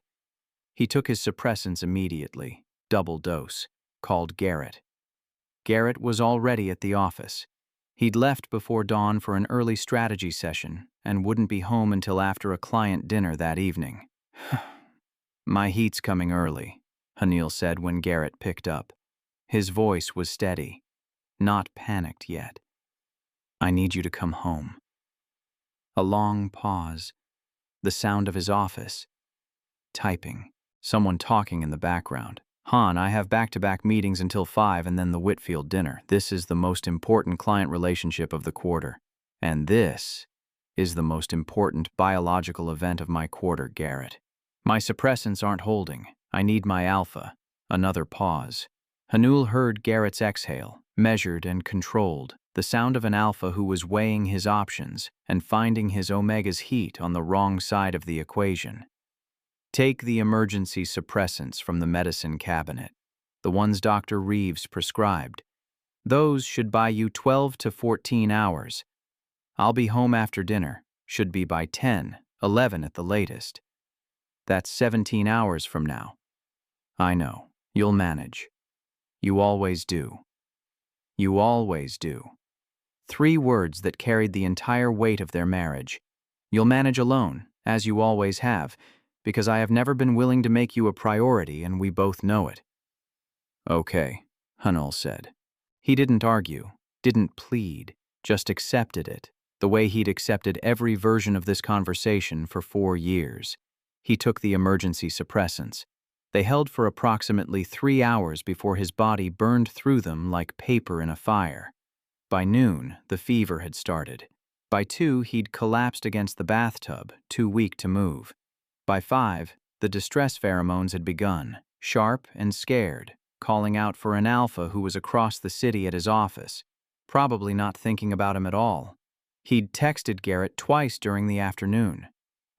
He took his suppressants immediately, double dose, called Garrett. Garrett was already at the office. He'd left before dawn for an early strategy session and wouldn't be home until after a client dinner that evening. "My heat's coming early," Hanul said when Garrett picked up. His voice was steady, not panicked yet. "I need you to come home." A long pause. The sound of his office. Typing. Someone talking in the background. "Han, I have back-to-back meetings until 5 and then the Whitfield dinner. This is the most important client relationship of the quarter. And this is the most important biological event of my quarter, Garrett. My suppressants aren't holding. I need my alpha." Another pause. Hanul heard Garrett's exhale, measured and controlled, the sound of an alpha who was weighing his options and finding his omega's heat on the wrong side of the equation. "Take the emergency suppressants from the medicine cabinet, the ones Dr. Reeves prescribed. Those should buy you 12 to 14 hours. I'll be home after dinner, should be by 10, 11 at the latest. That's 17 hours from now. I know, you'll manage. You always do. You always do." 3 words that carried the entire weight of their marriage. "You'll manage alone, as you always have, because I have never been willing to make you a priority and we both know it." "Okay," Hanul said. He didn't argue, didn't plead, just accepted it, the way he'd accepted every version of this conversation for 4 years. He took the emergency suppressants. They held for approximately 3 hours before his body burned through them like paper in a fire. By noon, the fever had started. By 2, he'd collapsed against the bathtub, too weak to move. By 5, the distress pheromones had begun, sharp and scared, calling out for an alpha who was across the city at his office, probably not thinking about him at all. He'd texted Garrett twice during the afternoon.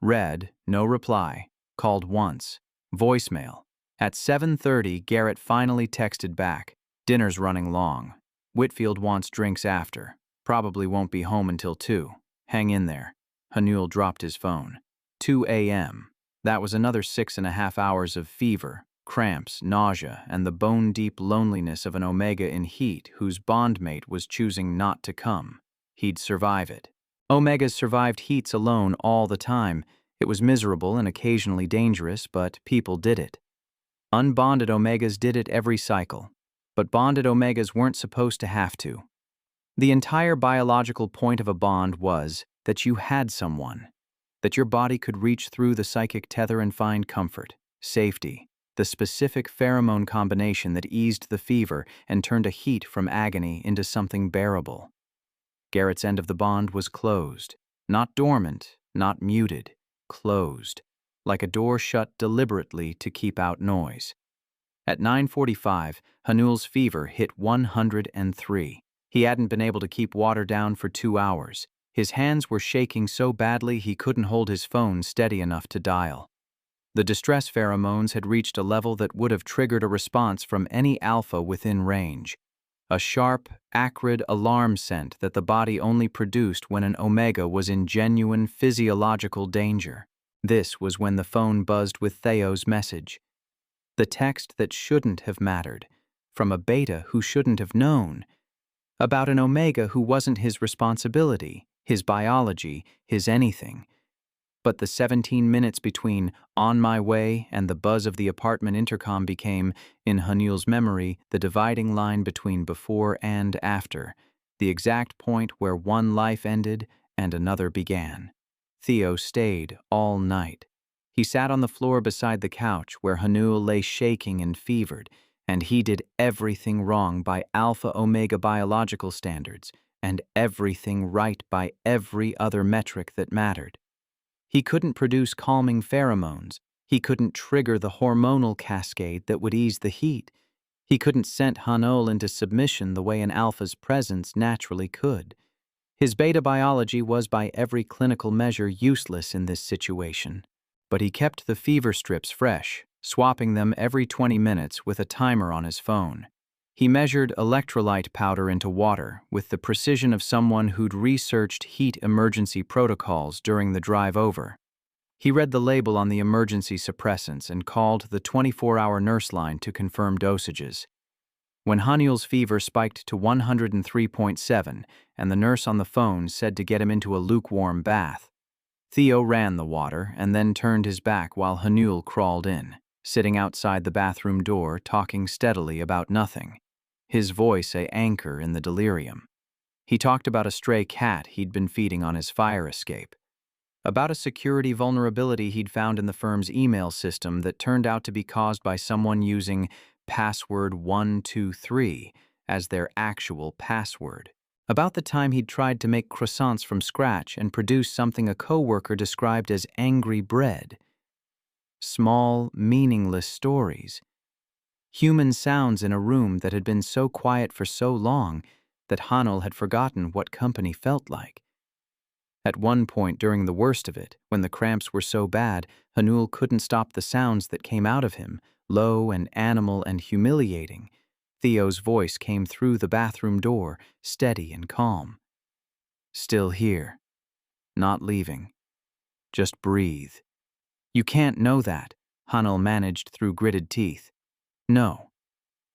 Read, no reply, called once. Voicemail. At 7:30, Garrett finally texted back, "Dinner's running long. Whitfield wants drinks after. Probably won't be home until 2. Hang in there." Hanul dropped his phone. 2 a.m. That was another 6.5 hours of fever, cramps, nausea, and the bone-deep loneliness of an Omega in heat whose bondmate was choosing not to come. He'd survive it. Omegas survived heats alone all the time. It was miserable and occasionally dangerous, but people did it. Unbonded Omegas did it every cycle, but bonded Omegas weren't supposed to have to. The entire biological point of a bond was that you had someone, that your body could reach through the psychic tether and find comfort, safety, the specific pheromone combination that eased the fever and turned a heat from agony into something bearable. Garrett's end of the bond was closed, not dormant, not muted, closed, like a door shut deliberately to keep out noise. At 9:45, Hanul's fever hit 103. He hadn't been able to keep water down for 2 hours. His hands were shaking so badly he couldn't hold his phone steady enough to dial. The distress pheromones had reached a level that would have triggered a response from any alpha within range. A sharp, acrid alarm scent that the body only produced when an Omega was in genuine physiological danger. This was when the phone buzzed with Theo's message. The text that shouldn't have mattered, from a beta who shouldn't have known, about an Omega who wasn't his responsibility, his biology, his anything. But the 17 minutes between "on my way" and the buzz of the apartment intercom became, in Hanul's memory, the dividing line between before and after, the exact point where one life ended and another began. Theo stayed all night. He sat on the floor beside the couch where Hanul lay shaking and fevered, and he did everything wrong by alpha-omega biological standards, and everything right by every other metric that mattered. He couldn't produce calming pheromones. He couldn't trigger the hormonal cascade that would ease the heat. He couldn't scent Hanul into submission the way an alpha's presence naturally could. His beta biology was by every clinical measure useless in this situation. But he kept the fever strips fresh, swapping them every 20 minutes with a timer on his phone. He measured electrolyte powder into water with the precision of someone who'd researched heat emergency protocols during the drive over. He read the label on the emergency suppressants and called the 24-hour nurse line to confirm dosages. When Hanul's fever spiked to 103.7 and the nurse on the phone said to get him into a lukewarm bath, Theo ran the water and then turned his back while Hanul crawled in, sitting outside the bathroom door talking steadily about nothing, his voice an anchor in the delirium. He talked about a stray cat he'd been feeding on his fire escape, about a security vulnerability he'd found in the firm's email system that turned out to be caused by someone using password 123 as their actual password, about the time he'd tried to make croissants from scratch and produce something a coworker described as angry bread. Small, meaningless stories. Human sounds in a room that had been so quiet for so long that Hanul had forgotten what company felt like. At one point during the worst of it, when the cramps were so bad, Hanul couldn't stop the sounds that came out of him, low and animal and humiliating. Theo's voice came through the bathroom door, steady and calm. "Still here. Not leaving. Just breathe." "You can't know that," Hanul managed through gritted teeth. "No,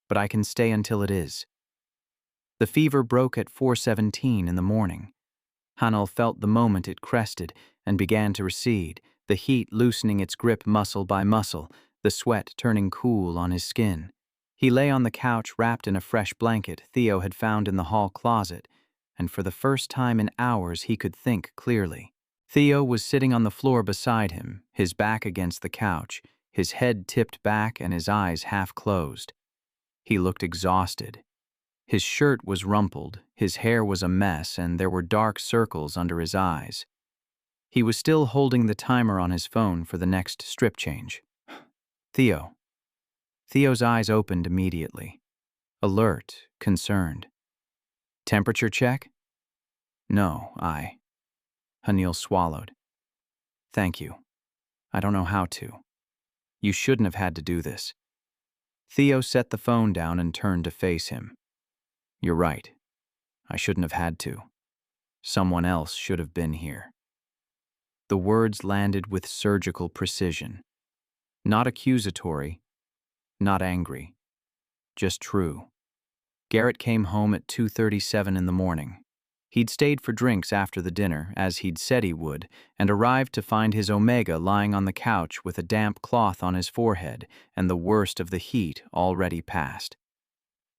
but I can stay until it is." The fever broke at 4:17 in the morning. Hanul felt the moment it crested and began to recede, the heat loosening its grip muscle by muscle, the sweat turning cool on his skin. He lay on the couch wrapped in a fresh blanket Theo had found in the hall closet, and for the first time in hours he could think clearly. Theo was sitting on the floor beside him, his back against the couch, his head tipped back and his eyes half closed. He looked exhausted. His shirt was rumpled, his hair was a mess, and there were dark circles under his eyes. He was still holding the timer on his phone for the next strip change. Theo. Theo's eyes opened immediately. Alert, concerned. Temperature check? No, Hanil swallowed. Thank you. I don't know how to. You shouldn't have had to do this. Theo set the phone down and turned to face him. You're right. I shouldn't have had to. Someone else should have been here. The words landed with surgical precision. Not accusatory, not angry. Just true. Garrett came home at 2:37 in the morning. He'd stayed for drinks after the dinner, as he'd said he would, and arrived to find his Omega lying on the couch with a damp cloth on his forehead and the worst of the heat already past.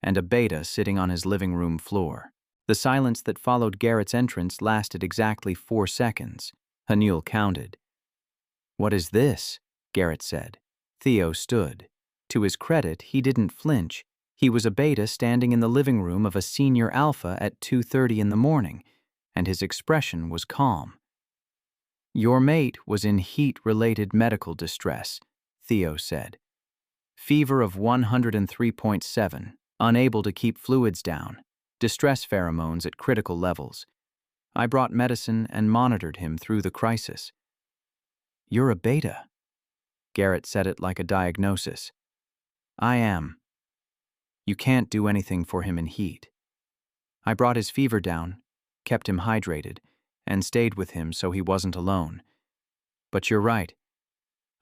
And a Beta sitting on his living room floor. The silence that followed Garrett's entrance lasted exactly 4 seconds. Hanil counted. What is this? Garrett said. Theo stood. To his credit, he didn't flinch. He was a Beta standing in the living room of a senior Alpha at 2:30 in the morning, and his expression was calm. Your mate was in heat-related medical distress, Theo said. Fever of 103.7, unable to keep fluids down, distress pheromones at critical levels. I brought medicine and monitored him through the crisis. You're a Beta. Garrett said it like a diagnosis. I am. You can't do anything for him in heat. I brought his fever down, kept him hydrated, and stayed with him so he wasn't alone. But you're right.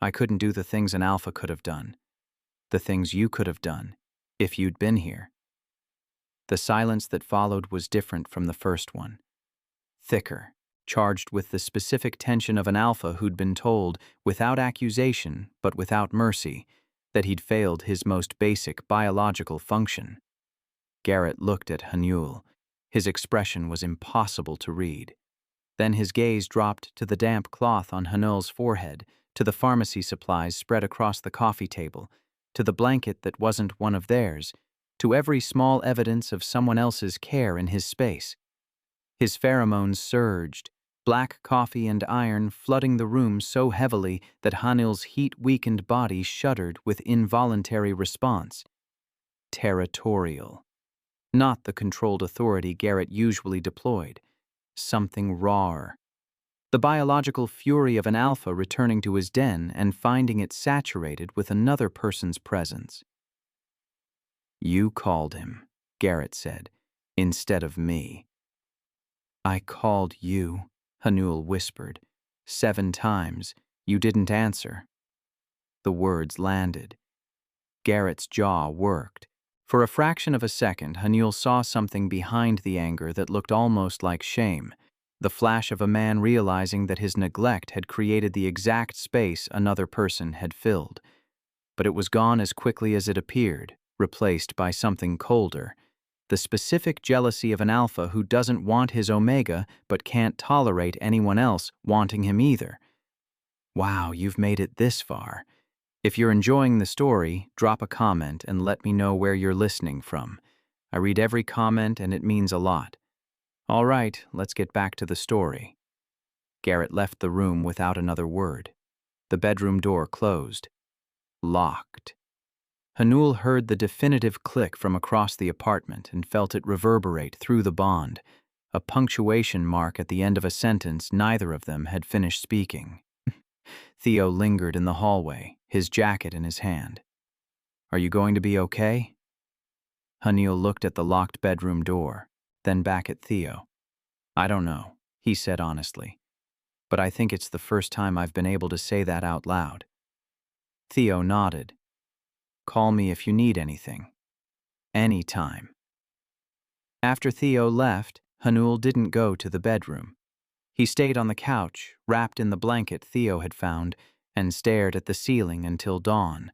I couldn't do the things an Alpha could have done. The things you could have done, if you'd been here. The silence that followed was different from the first one. Thicker, charged with the specific tension of an Alpha who'd been told, without accusation but without mercy, that he'd failed his most basic biological function. Garrett looked at Hanul. His expression was impossible to read. Then his gaze dropped to the damp cloth on Hanul's forehead, to the pharmacy supplies spread across the coffee table, to the blanket that wasn't one of theirs, to every small evidence of someone else's care in his space. His pheromones surged, black coffee and iron flooding the room so heavily that Hanil's heat-weakened body shuddered with involuntary response. Territorial. Not the controlled authority Garrett usually deployed. Something rawer. The biological fury of an Alpha returning to his den and finding it saturated with another person's presence. You called him, Garrett said, instead of me. I called you, Hanul whispered. 7 times. You didn't answer. The words landed. Garrett's jaw worked. For a fraction of a second, Hanul saw something behind the anger that looked almost like shame, the flash of a man realizing that his neglect had created the exact space another person had filled. But it was gone as quickly as it appeared, replaced by something colder. The specific jealousy of an Alpha who doesn't want his Omega but can't tolerate anyone else wanting him either. Wow, you've made it this far. If you're enjoying the story, drop a comment and let me know where you're listening from. I read every comment and it means a lot. All right, let's get back to the story. Garrett left the room without another word. The bedroom door closed. Locked. Hanul heard the definitive click from across the apartment and felt it reverberate through the bond, a punctuation mark at the end of a sentence neither of them had finished speaking. Theo lingered in the hallway, his jacket in his hand. Are you going to be okay? Hanul looked at the locked bedroom door, then back at Theo. I don't know, he said honestly, but I think it's the first time I've been able to say that out loud. Theo nodded. Call me if you need anything. Anytime. After Theo left, Hanul didn't go to the bedroom. He stayed on the couch, wrapped in the blanket Theo had found, and stared at the ceiling until dawn.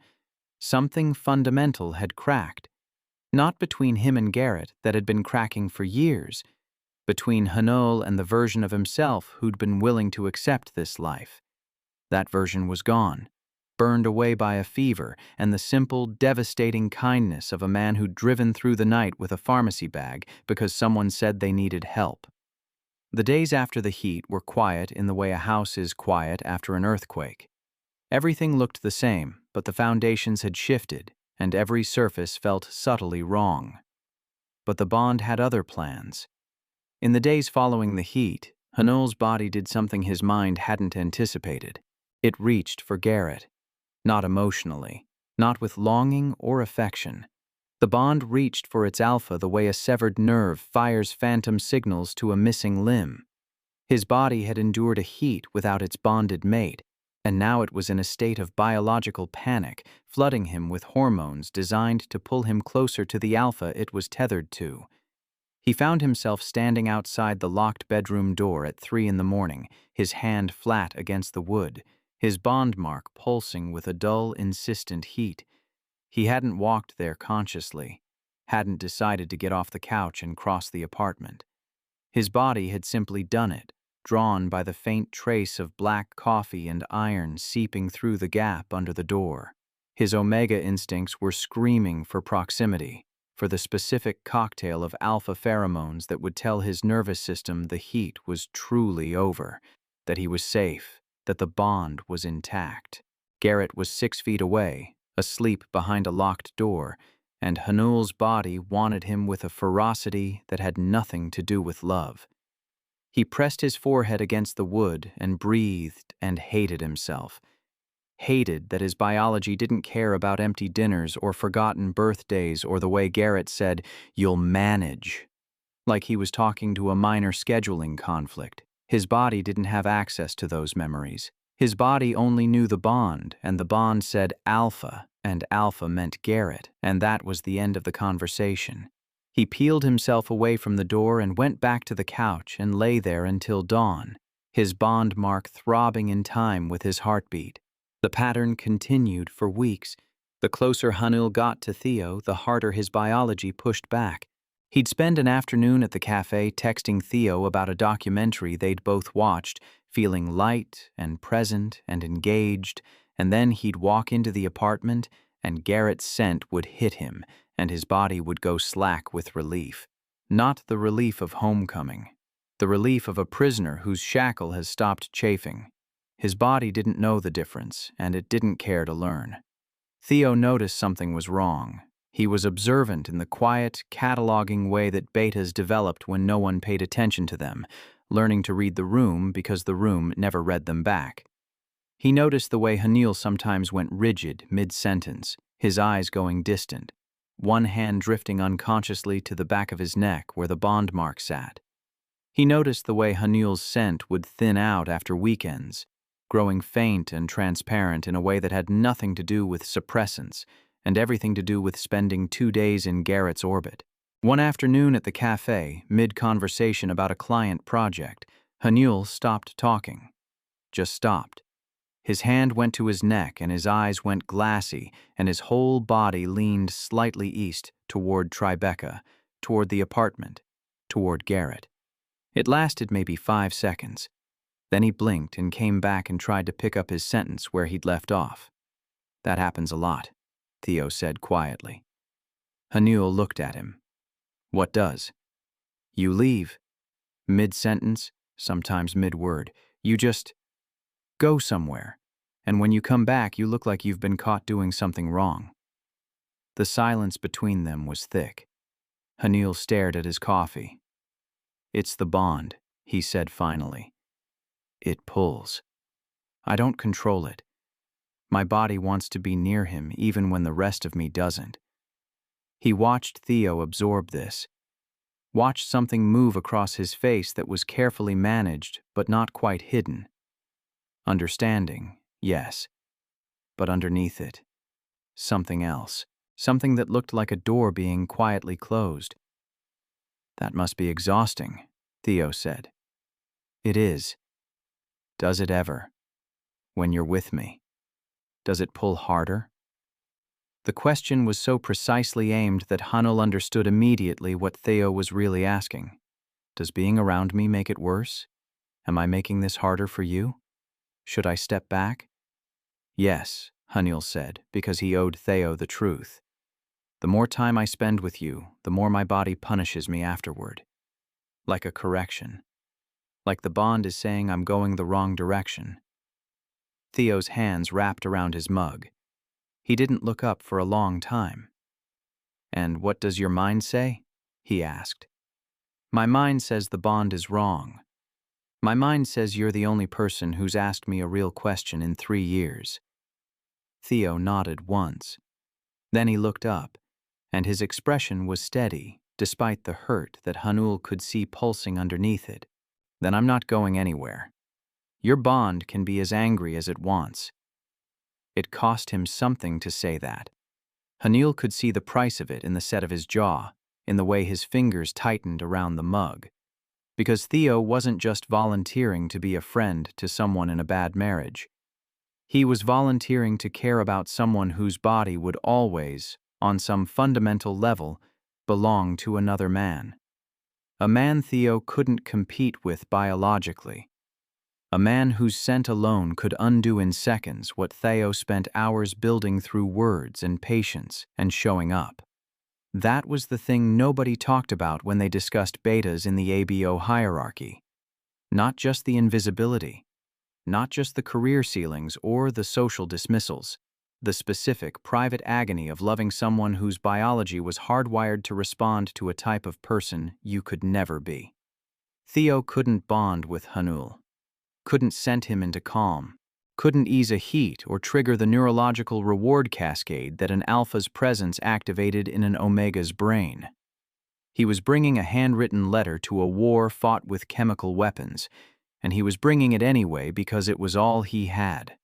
Something fundamental had cracked, not between him and Garrett that had been cracking for years, between Hanul and the version of himself who'd been willing to accept this life. That version was gone, burned away by a fever and the simple, devastating kindness of a man who'd driven through the night with a pharmacy bag because someone said they needed help. The days after the heat were quiet in the way a house is quiet after an earthquake. Everything looked the same, but the foundations had shifted, and every surface felt subtly wrong. But the bond had other plans. In the days following the heat, Hanul's body did something his mind hadn't anticipated. It reached for Garrett. Not emotionally, not with longing or affection. The bond reached for its alpha the way a severed nerve fires phantom signals to a missing limb. His body had endured a heat without its bonded mate, and now it was in a state of biological panic, flooding him with hormones designed to pull him closer to the alpha it was tethered to. He found himself standing outside the locked bedroom door at 3 a.m, his hand flat against the wood, his bond mark pulsing with a dull, insistent heat. He hadn't walked there consciously, hadn't decided to get off the couch and cross the apartment. His body had simply done it, drawn by the faint trace of black coffee and iron seeping through the gap under the door. His omega instincts were screaming for proximity, for the specific cocktail of alpha pheromones that would tell his nervous system the heat was truly over, that he was safe, that the bond was intact. Garrett was 6 feet away, asleep behind a locked door, and Hanul's body wanted him with a ferocity that had nothing to do with love. He pressed his forehead against the wood and breathed and hated himself. Hated that his biology didn't care about empty dinners or forgotten birthdays or the way Garrett said, "You'll manage." Like he was talking to a minor scheduling conflict. His body didn't have access to those memories. His body only knew the bond, and the bond said alpha, and alpha meant Garrett, and that was the end of the conversation. He peeled himself away from the door and went back to the couch and lay there until dawn, his bond mark throbbing in time with his heartbeat. The pattern continued for weeks. The closer Hanul got to Theo, the harder his biology pushed back. He'd spend an afternoon at the cafe texting Theo about a documentary they'd both watched, feeling light and present and engaged, and then he'd walk into the apartment and Garrett's scent would hit him and his body would go slack with relief. Not the relief of homecoming, the relief of a prisoner whose shackle has stopped chafing. His body didn't know the difference, and it didn't care to learn. Theo noticed something was wrong. He was observant in the quiet, cataloging way that betas developed when no one paid attention to them, learning to read the room because the room never read them back. He noticed the way Hanul sometimes went rigid mid-sentence, his eyes going distant, one hand drifting unconsciously to the back of his neck where the bond mark sat. He noticed the way Hanul's scent would thin out after weekends, growing faint and transparent in a way that had nothing to do with suppressants and everything to do with spending 2 days in Garrett's orbit. One afternoon at the cafe, mid-conversation about a client project, Hanul stopped talking. Just stopped. His hand went to his neck and his eyes went glassy and his whole body leaned slightly east toward Tribeca, toward the apartment, toward Garrett. It lasted maybe 5 seconds. Then he blinked and came back and tried to pick up his sentence where he'd left off. "That happens a lot," Theo said quietly. Hanul looked at him. "What does?" "You leave. Mid-sentence, sometimes mid-word. You just go somewhere, and when you come back you look like you've been caught doing something wrong." The silence between them was thick. Hanul stared at his coffee. "It's the bond," he said finally. "It pulls. I don't control it. My body wants to be near him even when the rest of me doesn't." He watched Theo absorb this, watched something move across his face that was carefully managed but not quite hidden. Understanding, yes, but underneath it, something else, something that looked like a door being quietly closed. "That must be exhausting," Theo said. "It is. Does it ever? When you're with me? Does it pull harder?" The question was so precisely aimed that Hanul understood immediately what Theo was really asking. Does being around me make it worse? Am I making this harder for you? Should I step back? Yes, Hanul said, because he owed Theo the truth. The more time I spend with you, the more my body punishes me afterward. Like a correction. Like the bond is saying I'm going the wrong direction. Theo's hands wrapped around his mug. He didn't look up for a long time. And what does your mind say? He asked. My mind says the bond is wrong. My mind says you're the only person who's asked me a real question in 3 years. Theo nodded once. Then he looked up, and his expression was steady, despite the hurt that Hanul could see pulsing underneath it. Then I'm not going anywhere. Your bond can be as angry as it wants. It cost him something to say that. Hanul could see the price of it in the set of his jaw, in the way his fingers tightened around the mug. Because Theo wasn't just volunteering to be a friend to someone in a bad marriage. He was volunteering to care about someone whose body would always, on some fundamental level, belong to another man. A man Theo couldn't compete with biologically. A man whose scent alone could undo in seconds what Theo spent hours building through words and patience and showing up. That was the thing nobody talked about when they discussed betas in the ABO hierarchy. Not just the invisibility, not just the career ceilings or the social dismissals, the specific, private agony of loving someone whose biology was hardwired to respond to a type of person you could never be. Theo couldn't bond with Hanul. Couldn't send him into calm, couldn't ease a heat or trigger the neurological reward cascade that an alpha's presence activated in an omega's brain. He was bringing a handwritten letter to a war fought with chemical weapons, and he was bringing it anyway because it was all he had.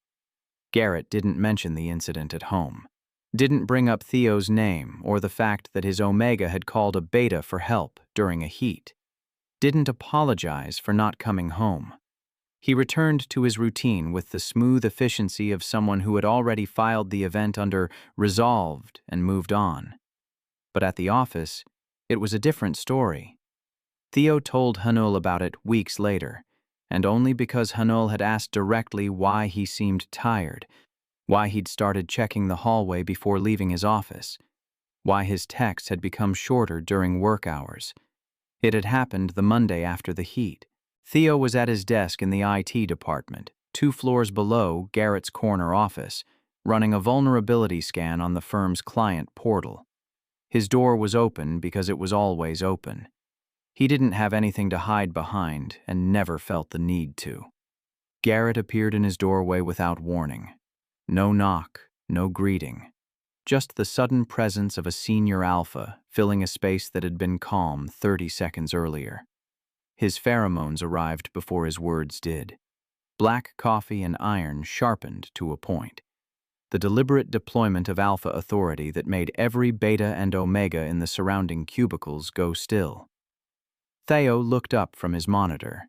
Garrett didn't mention the incident at home, didn't bring up Theo's name or the fact that his omega had called a beta for help during a heat, didn't apologize for not coming home. He returned to his routine with the smooth efficiency of someone who had already filed the event under resolved and moved on. But at the office, it was a different story. Theo told Hanul about it weeks later, and only because Hanul had asked directly why he seemed tired, why he'd started checking the hallway before leaving his office, why his texts had become shorter during work hours. It had happened the Monday after the heat. Theo was at his desk in the IT department, 2 floors below Garrett's corner office, running a vulnerability scan on the firm's client portal. His door was open because it was always open. He didn't have anything to hide behind and never felt the need to. Garrett appeared in his doorway without warning. No knock, no greeting. Just the sudden presence of a senior alpha filling a space that had been calm 30 seconds earlier. His pheromones arrived before his words did. Black coffee and iron sharpened to a point. The deliberate deployment of alpha authority that made every beta and omega in the surrounding cubicles go still. Theo looked up from his monitor.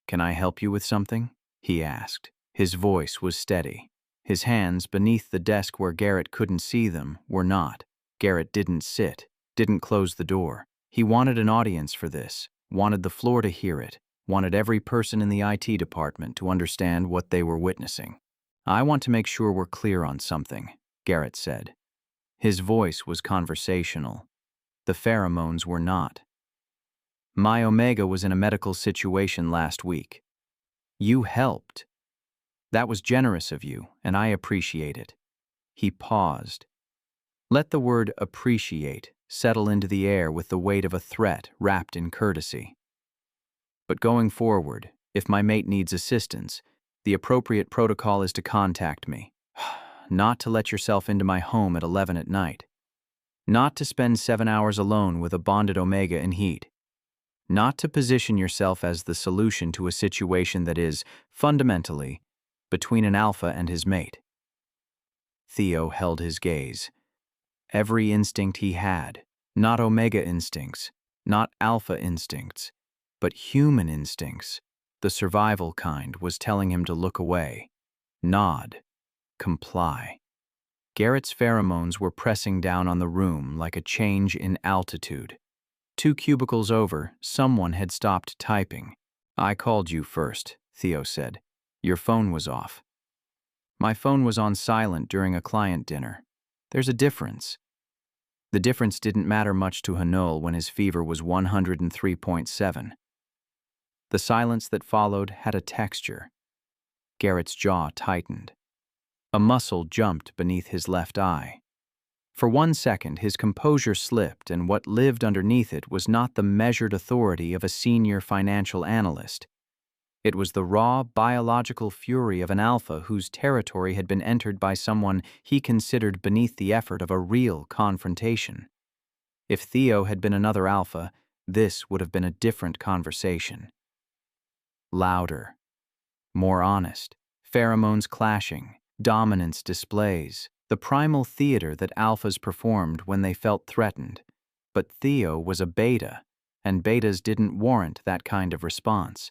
"Can I help you with something?" he asked. His voice was steady. His hands, beneath the desk where Garrett couldn't see them, were not. Garrett didn't sit, didn't close the door. He wanted an audience for this, wanted the floor to hear it, wanted every person in the IT department to understand what they were witnessing. "I want to make sure we're clear on something," Garrett said. His voice was conversational. The pheromones were not. "My omega was in a medical situation last week. You helped. That was generous of you, and I appreciate it." He paused. Let the word appreciate settle into the air with the weight of a threat wrapped in courtesy. "But going forward, if my mate needs assistance, the appropriate protocol is to contact me. Not to let yourself into my home at 11 at night. Not to spend 7 hours alone with a bonded omega in heat. Not to position yourself as the solution to a situation that is, fundamentally, between an alpha and his mate." Theo held his gaze. Every instinct he had, not omega instincts, not alpha instincts, but human instincts, the survival kind, was telling him to look away, nod, comply. Garrett's pheromones were pressing down on the room like a change in altitude. 2 cubicles over, someone had stopped typing. "I called you first," Theo said. "Your phone was off." "My phone was on silent during a client dinner. There's a difference." The difference didn't matter much to Hanul when his fever was 103.7. The silence that followed had a texture. Garrett's jaw tightened. A muscle jumped beneath his left eye. For 1 second, his composure slipped, and what lived underneath it was not the measured authority of a senior financial analyst. It was the raw, biological fury of an alpha whose territory had been entered by someone he considered beneath the effort of a real confrontation. If Theo had been another alpha, this would have been a different conversation. Louder. More honest. Pheromones clashing. Dominance displays. The primal theater that alphas performed when they felt threatened. But Theo was a beta, and betas didn't warrant that kind of response.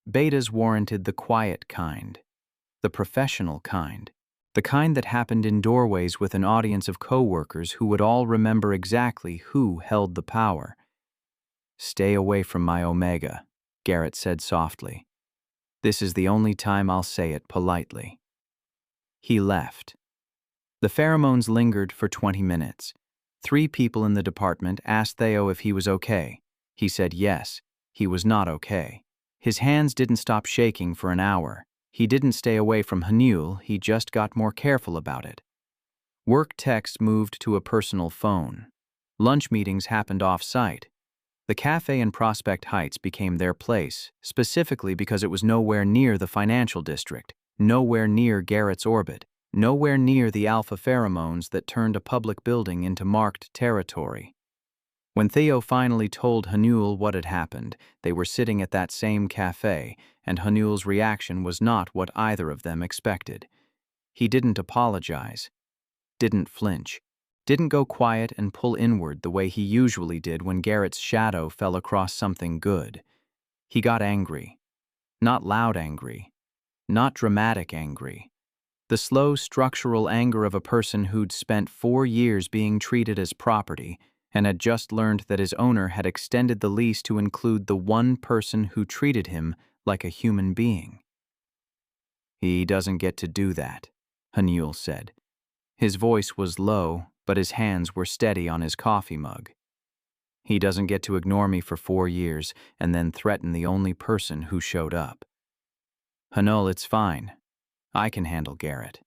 Betas warranted the quiet kind, the professional kind, the kind that happened in doorways with an audience of coworkers who would all remember exactly who held the power. "Stay away from my omega," Garrett said softly. "This is the only time I'll say it politely." He left. The pheromones lingered for 20 minutes. 3 people in the department asked Theo if he was okay. He said yes, he was not okay. His hands didn't stop shaking for an hour. He didn't stay away from Hanul, he just got more careful about it. Work texts moved to a personal phone. Lunch meetings happened off-site. The cafe in Prospect Heights became their place, specifically because it was nowhere near the financial district, nowhere near Garrett's orbit, nowhere near the alpha pheromones that turned a public building into marked territory. When Theo finally told Hanul what had happened, they were sitting at that same cafe, and Hanul's reaction was not what either of them expected. He didn't apologize, didn't flinch, didn't go quiet and pull inward the way he usually did when Garrett's shadow fell across something good. He got angry. Not loud angry. Not dramatic angry. The slow, structural anger of a person who'd spent 4 years being treated as property and had just learned that his owner had extended the lease to include the one person who treated him like a human being. "He doesn't get to do that," Hanul said. His voice was low, but his hands were steady on his coffee mug. "He doesn't get to ignore me for 4 years and then threaten the only person who showed up." "Hanul, it's fine. I can handle Garrett."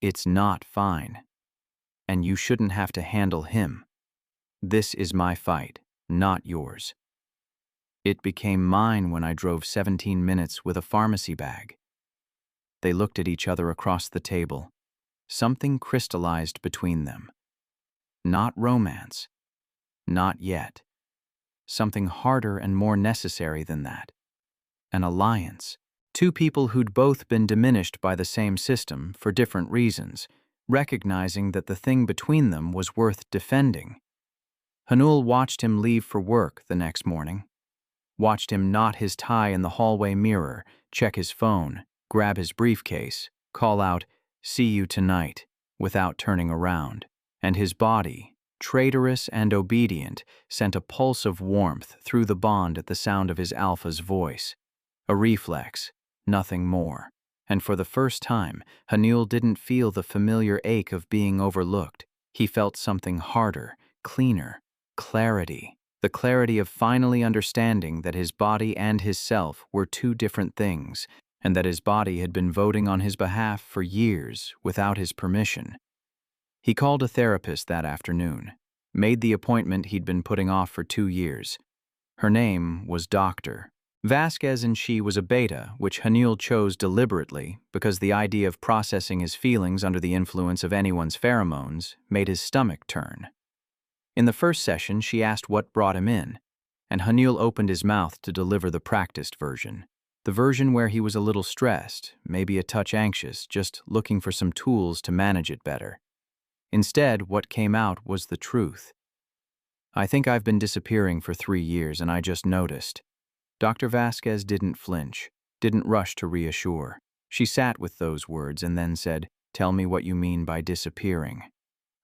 "It's not fine. And you shouldn't have to handle him. This is my fight, not yours." "It became mine when I drove 17 minutes with a pharmacy bag." They looked at each other across the table. Something crystallized between them. Not romance. Not yet. Something harder and more necessary than that. An alliance. 2 people who'd both been diminished by the same system for different reasons, recognizing that the thing between them was worth defending. Hanul watched him leave for work the next morning. Watched him knot his tie in the hallway mirror, check his phone, grab his briefcase, call out, "See you tonight," without turning around. And his body, traitorous and obedient, sent a pulse of warmth through the bond at the sound of his alpha's voice. A reflex, nothing more. And for the first time, Hanul didn't feel the familiar ache of being overlooked. He felt something harder, cleaner. Clarity. The clarity of finally understanding that his body and his self were 2 different things, and that his body had been voting on his behalf for years without his permission. He called a therapist that afternoon, made the appointment he'd been putting off for 2 years. Her name was Dr. Vasquez, and she was a beta, which Hanul chose deliberately because the idea of processing his feelings under the influence of anyone's pheromones made his stomach turn. In the first session, she asked what brought him in, and Hanul opened his mouth to deliver the practiced version. The version where he was a little stressed, maybe a touch anxious, just looking for some tools to manage it better. Instead, what came out was the truth. "I think I've been disappearing for 3 years and I just noticed." Dr. Vasquez didn't flinch, didn't rush to reassure. She sat with those words and then said, Tell me what you mean by disappearing.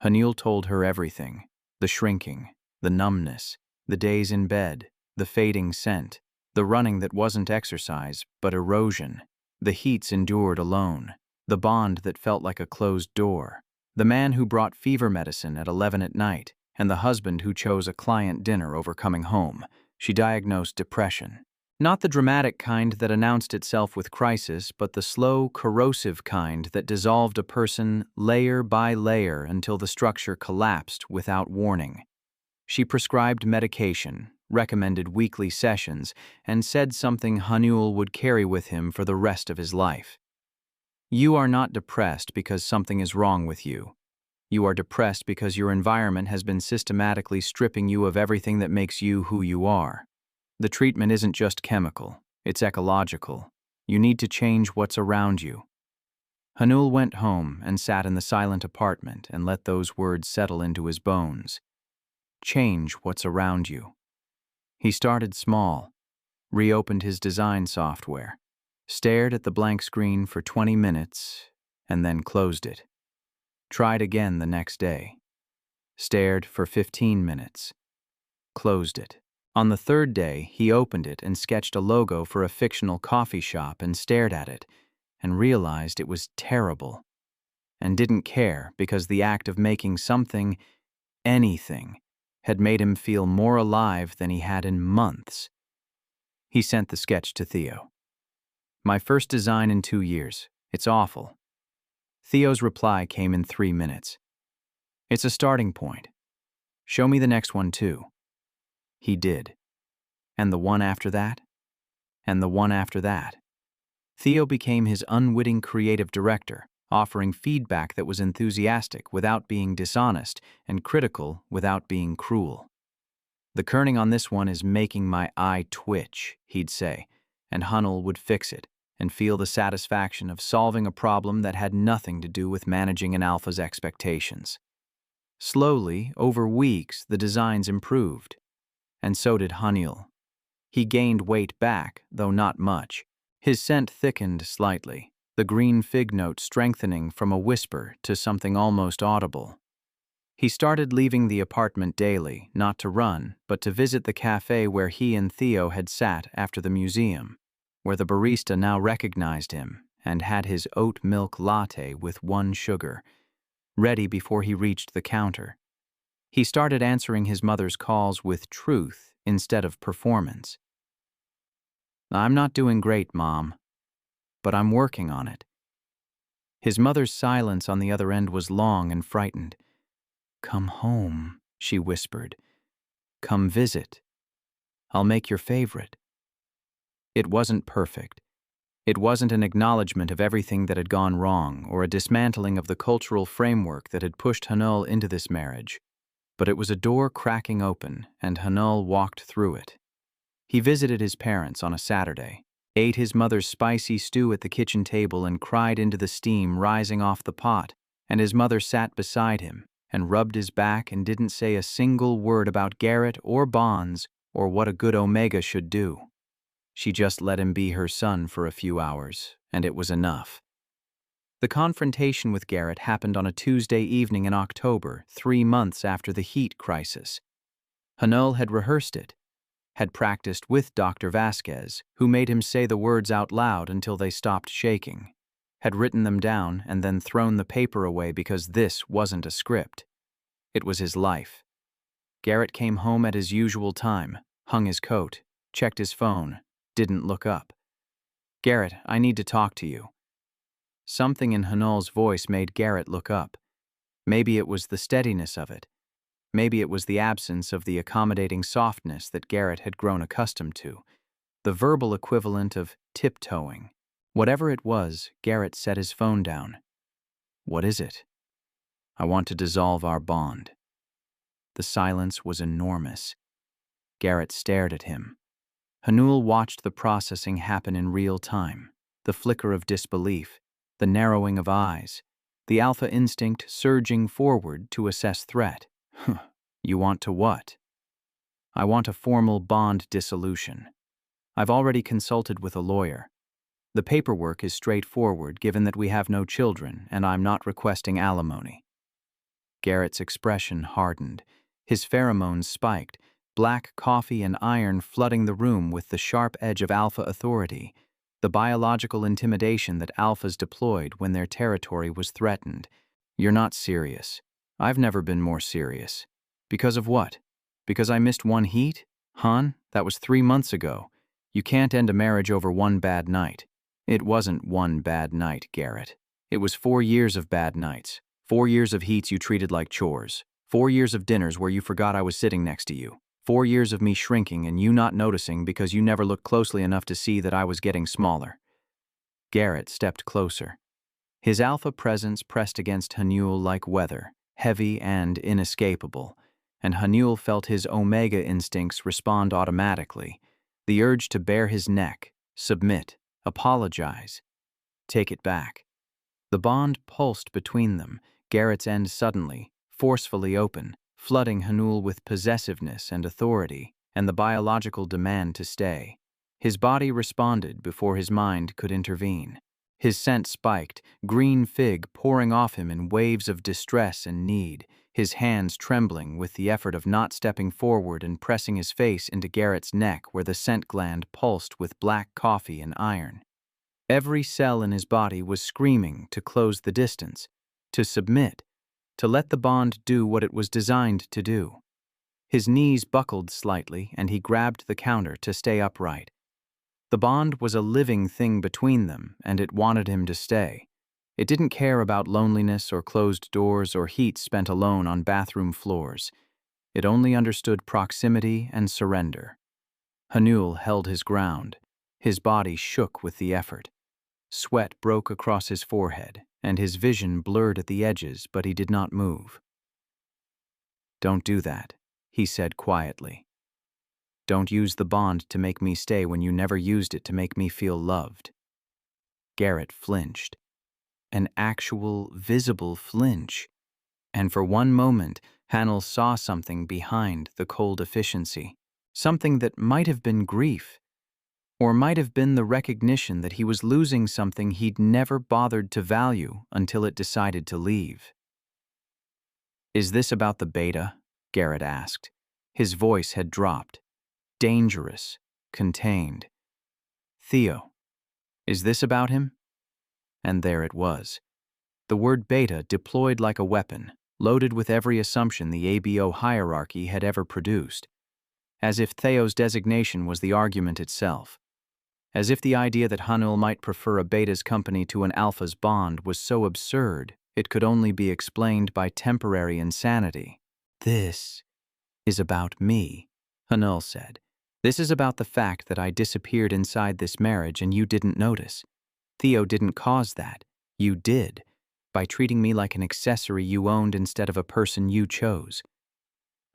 Hanul told her everything. The shrinking, the numbness, the days in bed, the fading scent, the running that wasn't exercise, but erosion, the heats endured alone, the bond that felt like a closed door, the man who brought fever medicine at 11 at night, and the husband who chose a client dinner over coming home. She diagnosed depression. Not the dramatic kind that announced itself with crisis, but the slow, corrosive kind that dissolved a person layer by layer until the structure collapsed without warning. She prescribed medication, recommended weekly sessions, and said something Hanul would carry with him for the rest of his life. You are not depressed because something is wrong with you. You are depressed because your environment has been systematically stripping you of everything that makes you who you are. The treatment isn't just chemical, it's ecological. You need to change what's around you. Hanul went home and sat in the silent apartment and let those words settle into his bones. Change what's around you. He started small, reopened his design software, stared at the blank screen for 20 minutes, and then closed it. Tried again the next day. Stared for 15 minutes. Closed it. On the third day, he opened it and sketched a logo for a fictional coffee shop and stared at it, and realized it was terrible. And didn't care because the act of making something, anything, had made him feel more alive than he had in months. He sent the sketch to Theo. My first design in 2 years. It's awful. Theo's reply came in 3 minutes. It's a starting point. Show me the next one too. He did. And the one after that? And the one after that. Theo became his unwitting creative director, offering feedback that was enthusiastic without being dishonest and critical without being cruel. The kerning on this one is making my eye twitch, he'd say, and Hanul would fix it and feel the satisfaction of solving a problem that had nothing to do with managing an alpha's expectations. Slowly, over weeks, the designs improved. And so did Hanul. He gained weight back, though not much. His scent thickened slightly, the green fig note strengthening from a whisper to something almost audible. He started leaving the apartment daily, not to run, but to visit the cafe where he and Theo had sat after the museum, where the barista now recognized him and had his oat milk latte with 1 sugar, ready before he reached the counter. He started answering his mother's calls with truth instead of performance. I'm not doing great, Mom, but I'm working on it. His mother's silence on the other end was long and frightened. Come home, she whispered. Come visit. I'll make your favorite. It wasn't perfect. It wasn't an acknowledgement of everything that had gone wrong or a dismantling of the cultural framework that had pushed Hanul into this marriage. But it was a door cracking open, and Hanul walked through it. He visited his parents on a Saturday, ate his mother's spicy stew at the kitchen table and cried into the steam rising off the pot, and his mother sat beside him and rubbed his back and didn't say a single word about Garrett or bonds or what a good omega should do. She just let him be her son for a few hours, and it was enough. The confrontation with Garrett happened on a Tuesday evening in October, 3 months after the heat crisis. Hanul had rehearsed it, had practiced with Dr. Vasquez, who made him say the words out loud until they stopped shaking, had written them down and then thrown the paper away because this wasn't a script. It was his life. Garrett came home at his usual time, hung his coat, checked his phone, didn't look up. Garrett, I need to talk to you. Something in Hanul's voice made Garrett look up. Maybe it was the steadiness of it. Maybe it was the absence of the accommodating softness that Garrett had grown accustomed to, the verbal equivalent of tiptoeing. Whatever it was, Garrett set his phone down. What is it? I want to dissolve our bond. The silence was enormous. Garrett stared at him. Hanul watched the processing happen in real time, the flicker of disbelief, the narrowing of eyes, the alpha instinct surging forward to assess threat. You want to what? I want a formal bond dissolution. I've already consulted with a lawyer. The paperwork is straightforward given that we have no children and I'm not requesting alimony. Garrett's expression hardened. His pheromones spiked, black coffee and iron flooding the room with the sharp edge of alpha authority, the biological intimidation that alphas deployed when their territory was threatened. You're not serious. I've never been more serious. Because of what? Because I missed one heat? Hon, that was 3 months ago. You can't end a marriage over one bad night. It wasn't one bad night, Garrett. It was 4 years of bad nights. 4 years of heats you treated like chores. 4 years of dinners where you forgot I was sitting next to you. 4 years of me shrinking and you not noticing because you never looked closely enough to see that I was getting smaller. Garrett stepped closer. His alpha presence pressed against Hanul like weather, heavy and inescapable, and Hanul felt his omega instincts respond automatically, the urge to bare his neck, submit, apologize, take it back. The bond pulsed between them, Garrett's end suddenly, forcefully open, flooding Hanul with possessiveness and authority, and the biological demand to stay. His body responded before his mind could intervene. His scent spiked, green fig pouring off him in waves of distress and need, his hands trembling with the effort of not stepping forward and pressing his face into Garrett's neck where the scent gland pulsed with black coffee and iron. Every cell in his body was screaming to close the distance, to submit, to let the bond do what it was designed to do. His knees buckled slightly and he grabbed the counter to stay upright. The bond was a living thing between them, and it wanted him to stay. It didn't care about loneliness or closed doors or heat spent alone on bathroom floors. It only understood proximity and surrender. Hanul held his ground. His body shook with the effort. Sweat broke across his forehead, and his vision blurred at the edges, but he did not move. "Don't do that," he said quietly. "Don't use the bond to make me stay when you never used it to make me feel loved." Garrett flinched. An actual, visible flinch. And for one moment, Hanul saw something behind the cold efficiency. Something that might have been grief, or might have been the recognition that he was losing something he'd never bothered to value until it decided to leave. "Is this about the beta?" Garrett asked. His voice had dropped. Dangerous, contained. "Theo, is this about him?" And there it was. The word beta deployed like a weapon, loaded with every assumption the ABO hierarchy had ever produced. As if Theo's designation was the argument itself. As if the idea that Hanul might prefer a beta's company to an alpha's bond was so absurd, it could only be explained by temporary insanity. "This is about me," Hanul said. "This is about the fact that I disappeared inside this marriage and you didn't notice. Theo didn't cause that. You did, by treating me like an accessory you owned instead of a person you chose.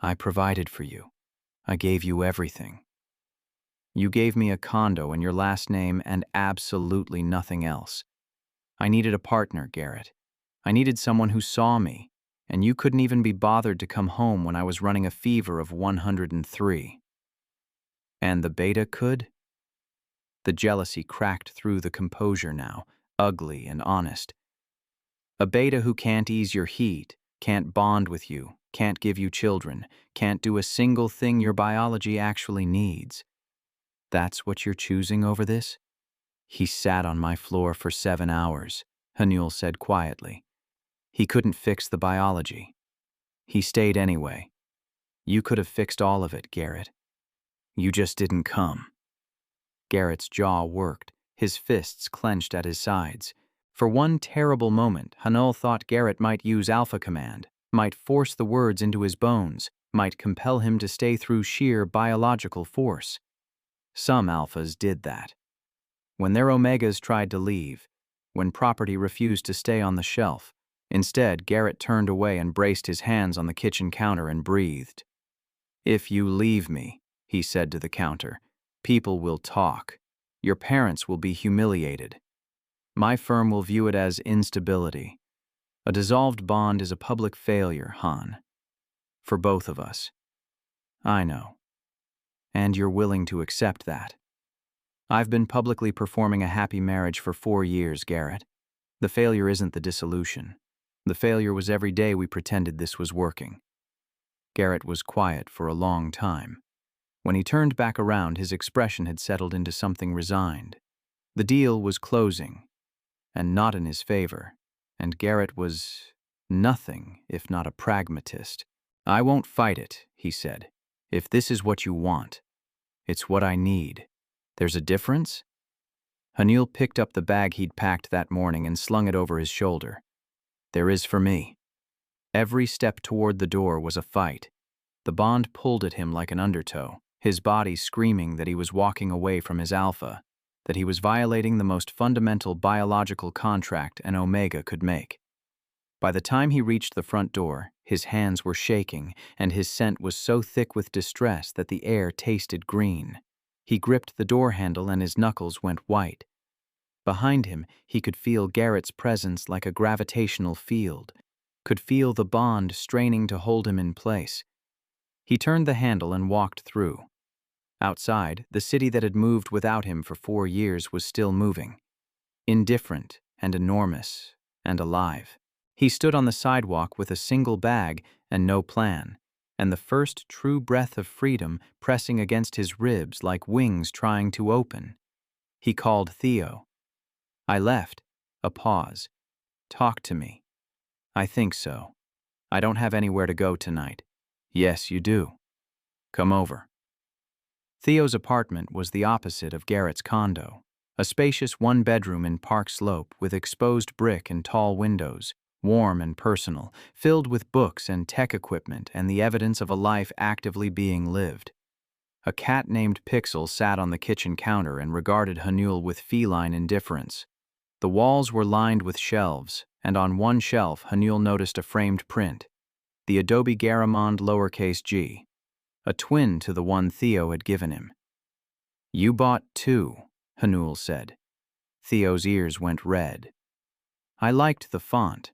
I provided for you. I gave you everything. You gave me a condo and your last name and absolutely nothing else. I needed a partner, Garrett. I needed someone who saw me, and you couldn't even be bothered to come home when I was running a fever of 103. And the beta could?" The jealousy cracked through the composure now, ugly and honest. "A beta who can't ease your heat, can't bond with you, can't give you children, can't do a single thing your biology actually needs. That's what you're choosing over this?" "He sat on my floor for 7 hours, Hanul said quietly. "He couldn't fix the biology. He stayed anyway. You could have fixed all of it, Garrett. You just didn't come." Garrett's jaw worked, his fists clenched at his sides. For one terrible moment, Hanul thought Garrett might use Alpha Command, might force the words into his bones, might compel him to stay through sheer biological force. Some alphas did that. When their omegas tried to leave, when property refused to stay on the shelf, instead Garrett turned away and braced his hands on the kitchen counter and breathed. "If you leave me," he said to the counter, "people will talk. Your parents will be humiliated. My firm will view it as instability. A dissolved bond is a public failure, Han. For both of us. I know. And you're willing to accept that." I've been publicly performing a happy marriage for 4 years, Garrett. The failure isn't the dissolution. The failure was every day we pretended this was working. Garrett was quiet for a long time. When he turned back around, his expression had settled into something resigned. The deal was closing, and not in his favor, and Garrett was nothing if not a pragmatist. "I won't fight it," he said. "If this is what you want, it's what I need. There's a difference?" Hanil picked up the bag he'd packed that morning and slung it over his shoulder. "There is for me." Every step toward the door was a fight. The bond pulled at him like an undertow, his body screaming that he was walking away from his alpha, that he was violating the most fundamental biological contract an omega could make. By the time he reached the front door, his hands were shaking, and his scent was so thick with distress that the air tasted green. He gripped the door handle and his knuckles went white. Behind him, he could feel Garrett's presence like a gravitational field, could feel the bond straining to hold him in place. He turned the handle and walked through. Outside, the city that had moved without him for 4 years was still moving, indifferent and enormous and alive. He stood on the sidewalk with a single bag and no plan, and the first true breath of freedom pressing against his ribs like wings trying to open. He called Theo. "I left." A pause. "Talk to me." "I think so. I don't have anywhere to go tonight." "Yes, you do. Come over." Theo's apartment was the opposite of Garrett's condo, a spacious one-bedroom in Park Slope with exposed brick and tall windows, warm and personal, filled with books and tech equipment and the evidence of a life actively being lived. A cat named Pixel sat on the kitchen counter and regarded Hanul with feline indifference. The walls were lined with shelves, and on one shelf Hanul noticed a framed print, the Adobe Garamond lowercase g, a twin to the one Theo had given him. "You bought 2, Hanul said. Theo's ears went red. "I liked the font."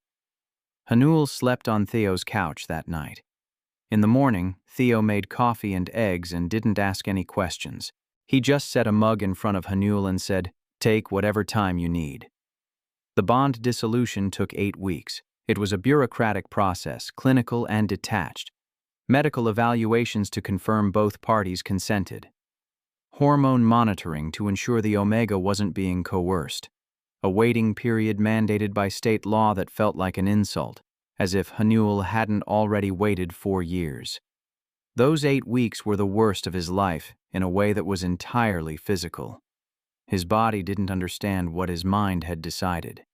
Hanul slept on Theo's couch that night. In the morning, Theo made coffee and eggs and didn't ask any questions. He just set a mug in front of Hanul and said, "Take whatever time you need." The bond dissolution took 8 weeks. It was a bureaucratic process, clinical and detached. Medical evaluations to confirm both parties consented. Hormone monitoring to ensure the omega wasn't being coerced. A waiting period mandated by state law that felt like an insult, as if Hanul hadn't already waited 4 years. Those 8 weeks were the worst of his life in a way that was entirely physical. His body didn't understand what his mind had decided.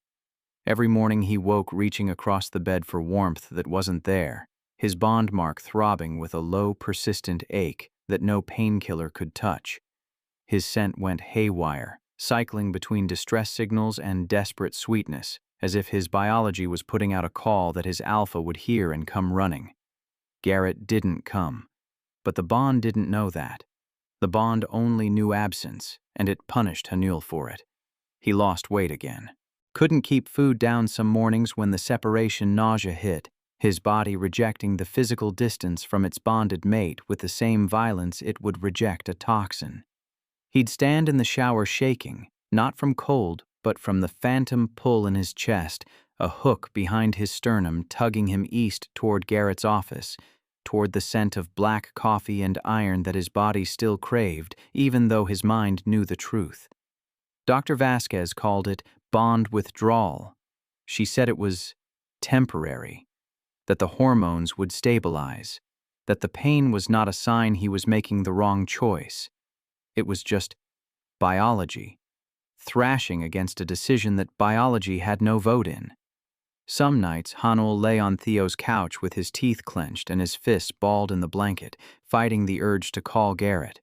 Every morning he woke reaching across the bed for warmth that wasn't there, his bond mark throbbing with a low, persistent ache that no painkiller could touch. His scent went haywire, cycling between distress signals and desperate sweetness, as if his biology was putting out a call that his alpha would hear and come running. Garrett didn't come, but the bond didn't know that. The bond only knew absence, and it punished Hanul for it. He lost weight again. Couldn't keep food down some mornings when the separation nausea hit, his body rejecting the physical distance from its bonded mate with the same violence it would reject a toxin. He'd stand in the shower shaking, not from cold, but from the phantom pull in his chest, a hook behind his sternum tugging him east toward Garrett's office, toward the scent of black coffee and iron that his body still craved, even though his mind knew the truth. Dr. Vasquez called it bond withdrawal. She said it was temporary, that the hormones would stabilize, that the pain was not a sign he was making the wrong choice. It was just biology, thrashing against a decision that biology had no vote in. Some nights, Hanul lay on Theo's couch with his teeth clenched and his fists balled in the blanket, fighting the urge to call Garrett.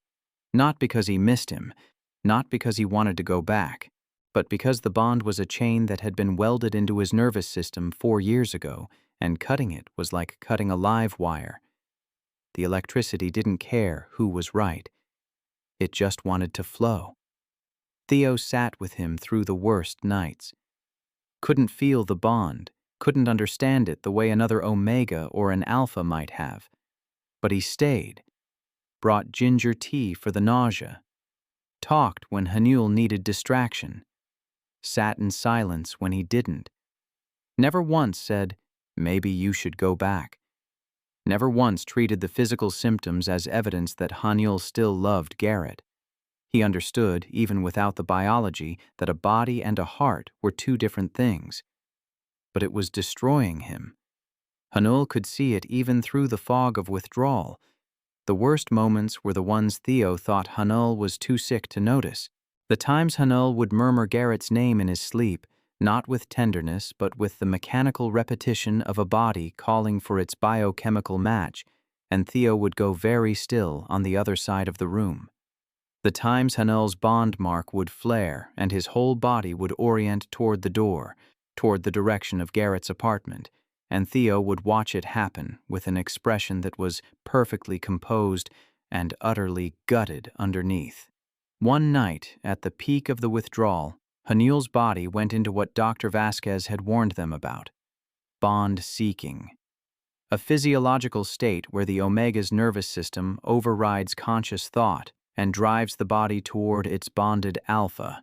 Not because he missed him, not because he wanted to go back, but because the bond was a chain that had been welded into his nervous system 4 years ago, and cutting it was like cutting a live wire. The electricity didn't care who was right. It just wanted to flow. Theo sat with him through the worst nights. Couldn't feel the bond, couldn't understand it the way another omega or an alpha might have. But he stayed, brought ginger tea for the nausea, talked when Hanul needed distraction, sat in silence when he didn't, never once said, "Maybe you should go back." Never once treated the physical symptoms as evidence that Hanul still loved Garrett. He understood, even without the biology, that a body and a heart were two different things. But it was destroying him. Hanul could see it even through the fog of withdrawal. The worst moments were the ones Theo thought Hanul was too sick to notice. The times Hanul would murmur Garrett's name in his sleep, not with tenderness but with the mechanical repetition of a body calling for its biochemical match, and Theo would go very still on the other side of the room. The times Hanul's bond mark would flare and his whole body would orient toward the door, toward the direction of Garrett's apartment, and Theo would watch it happen with an expression that was perfectly composed and utterly gutted underneath. One night, at the peak of the withdrawal, Hanul's body went into what Dr. Vasquez had warned them about: bond-seeking. A physiological state where the omega's nervous system overrides conscious thought and drives the body toward its bonded alpha.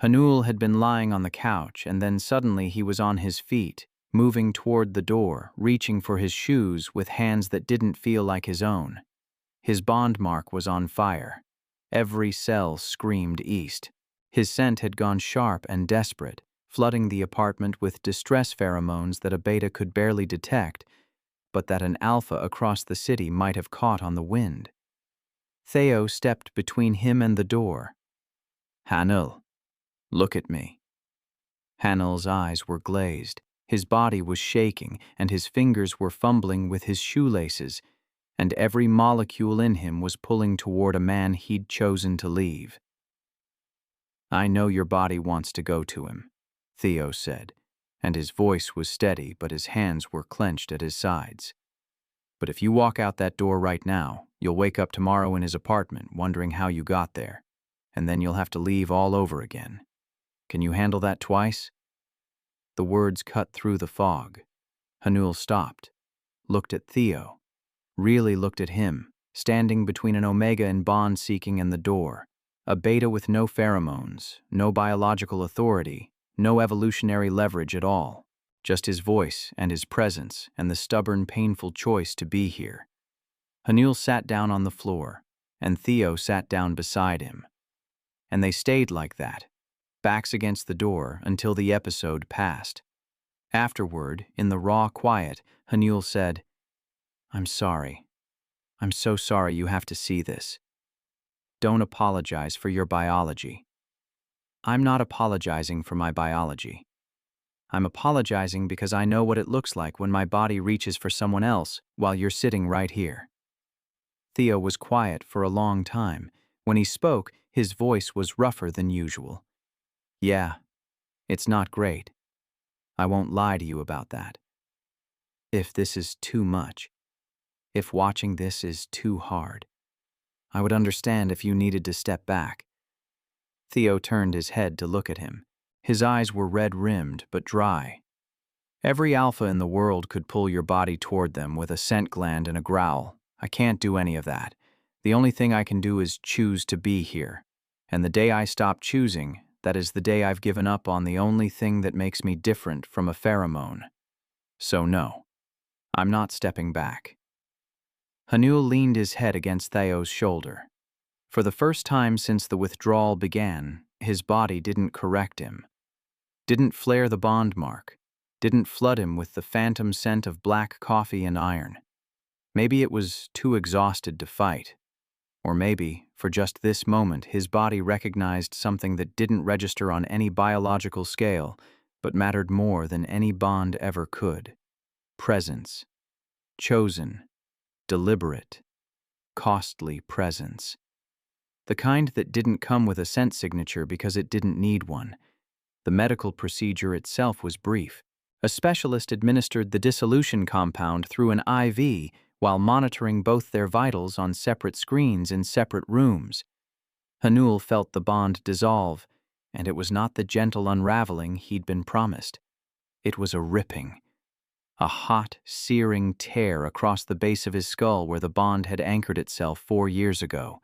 Hanul had been lying on the couch, and then suddenly he was on his feet, moving toward the door, reaching for his shoes with hands that didn't feel like his own. His bond mark was on fire. Every cell screamed east. His scent had gone sharp and desperate, flooding the apartment with distress pheromones that a beta could barely detect, but that an alpha across the city might have caught on the wind. Theo stepped between him and the door. "Hanul, look at me." Hanul's eyes were glazed, his body was shaking, and his fingers were fumbling with his shoelaces, and every molecule in him was pulling toward a man he'd chosen to leave. "I know your body wants to go to him," Theo said, and his voice was steady but his hands were clenched at his sides. "But if you walk out that door right now, you'll wake up tomorrow in his apartment wondering how you got there, and then you'll have to leave all over again. Can you handle that twice?" The words cut through the fog. Hanul stopped, looked at Theo, really looked at him, standing between an omega in bond-seeking and the door, a beta with no pheromones, no biological authority, no evolutionary leverage at all, just his voice and his presence and the stubborn, painful choice to be here. Hanul sat down on the floor, and Theo sat down beside him. And they stayed like that, backs against the door, until the episode passed. Afterward, in the raw quiet, Hanul said, "I'm sorry. I'm so sorry you have to see this. Don't apologize for your biology." "I'm not apologizing for my biology. I'm apologizing because I know what it looks like when my body reaches for someone else while you're sitting right here." Theo was quiet for a long time. When he spoke, his voice was rougher than usual. "Yeah, it's not great. I won't lie to you about that. If this is too much, if watching this is too hard, I would understand if you needed to step back." Theo turned his head to look at him. His eyes were red-rimmed but dry. "Every alpha in the world could pull your body toward them with a scent gland and a growl. I can't do any of that. The only thing I can do is choose to be here. And the day I stop choosing, that is the day I've given up on the only thing that makes me different from a pheromone. So no, I'm not stepping back." Hanul leaned his head against Theo's shoulder. For the first time since the withdrawal began, his body didn't correct him, didn't flare the bond mark, didn't flood him with the phantom scent of black coffee and iron. Maybe it was too exhausted to fight. Or maybe, for just this moment, his body recognized something that didn't register on any biological scale, but mattered more than any bond ever could. Presence. Chosen. Deliberate. Costly presence. The kind that didn't come with a scent signature because it didn't need one. The medical procedure itself was brief. A specialist administered the dissolution compound through an IV while monitoring both their vitals on separate screens in separate rooms. Hanul felt the bond dissolve, and it was not the gentle unraveling he'd been promised. It was a ripping. A hot, searing tear across the base of his skull where the bond had anchored itself 4 years ago.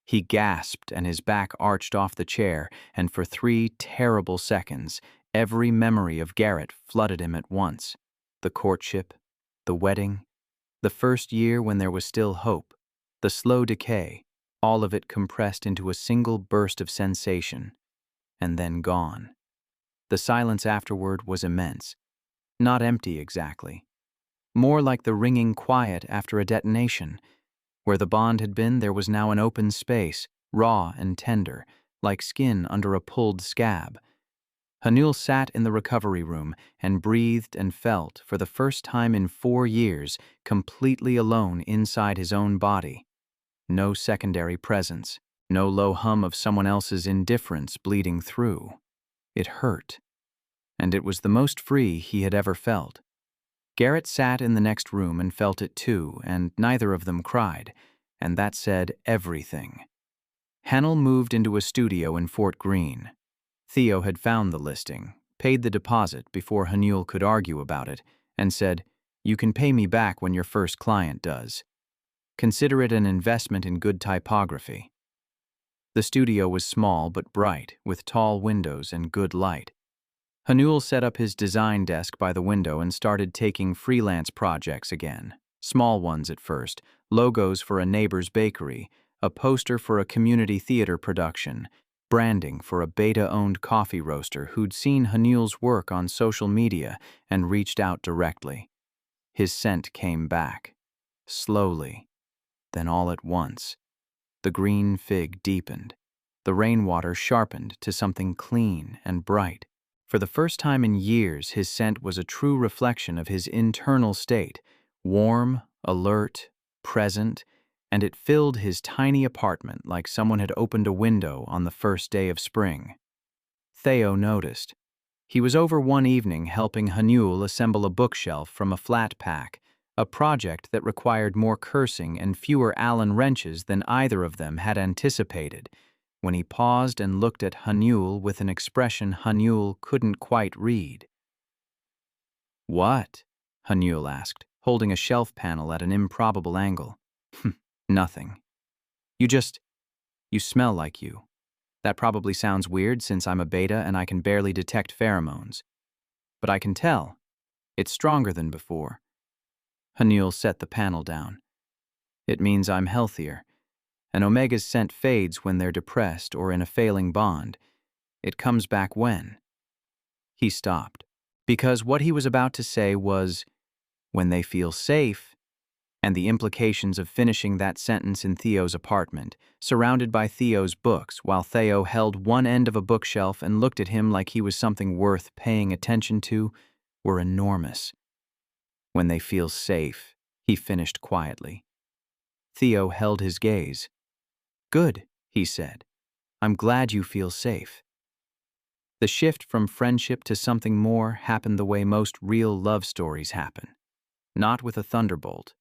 He gasped and his back arched off the chair, and for 3 terrible seconds, every memory of Garrett flooded him at once. The courtship, the wedding, the first year when there was still hope, the slow decay, all of it compressed into a single burst of sensation, and then gone. The silence afterward was immense. Not empty exactly. More like the ringing quiet after a detonation. Where the bond had been, there was now an open space, raw and tender, like skin under a pulled scab. Hanul sat in the recovery room and breathed and felt, for the first time in 4 years, completely alone inside his own body. No secondary presence, no low hum of someone else's indifference bleeding through. It hurt, and it was the most free he had ever felt. Garrett sat in the next room and felt it too, and neither of them cried, and that said everything. Hanul moved into a studio in Fort Greene. Theo had found the listing, paid the deposit before Hanul could argue about it, and said, "You can pay me back when your first client does. Consider it an investment in good typography." The studio was small but bright, with tall windows and good light. Hanul set up his design desk by the window and started taking freelance projects again. Small ones at first, logos for a neighbor's bakery, a poster for a community theater production, branding for a beta-owned coffee roaster who'd seen Hanul's work on social media and reached out directly. His scent came back. Slowly. Then all at once. The green fig deepened. The rainwater sharpened to something clean and bright. For the first time in years, his scent was a true reflection of his internal state, warm, alert, present, and it filled his tiny apartment like someone had opened a window on the first day of spring. Theo noticed. He was over one evening helping Hanul assemble a bookshelf from a flat pack, a project that required more cursing and fewer Allen wrenches than either of them had anticipated, when he paused and looked at Hanul with an expression Hanul couldn't quite read. "What?" Hanul asked, holding a shelf panel at an improbable angle. "Nothing. You smell like you. That probably sounds weird since I'm a beta and I can barely detect pheromones. But I can tell. It's stronger than before." Hanul set the panel down. "It means I'm healthier. An omega's scent fades when they're depressed or in a failing bond. It comes back when?" He stopped, because what he was about to say was, "when they feel safe," and the implications of finishing that sentence in Theo's apartment, surrounded by Theo's books, while Theo held one end of a bookshelf and looked at him like he was something worth paying attention to, were enormous. "When they feel safe," he finished quietly. Theo held his gaze. "Good," he said. "I'm glad you feel safe." The shift from friendship to something more happened the way most real love stories happen. Not with a thunderbolt.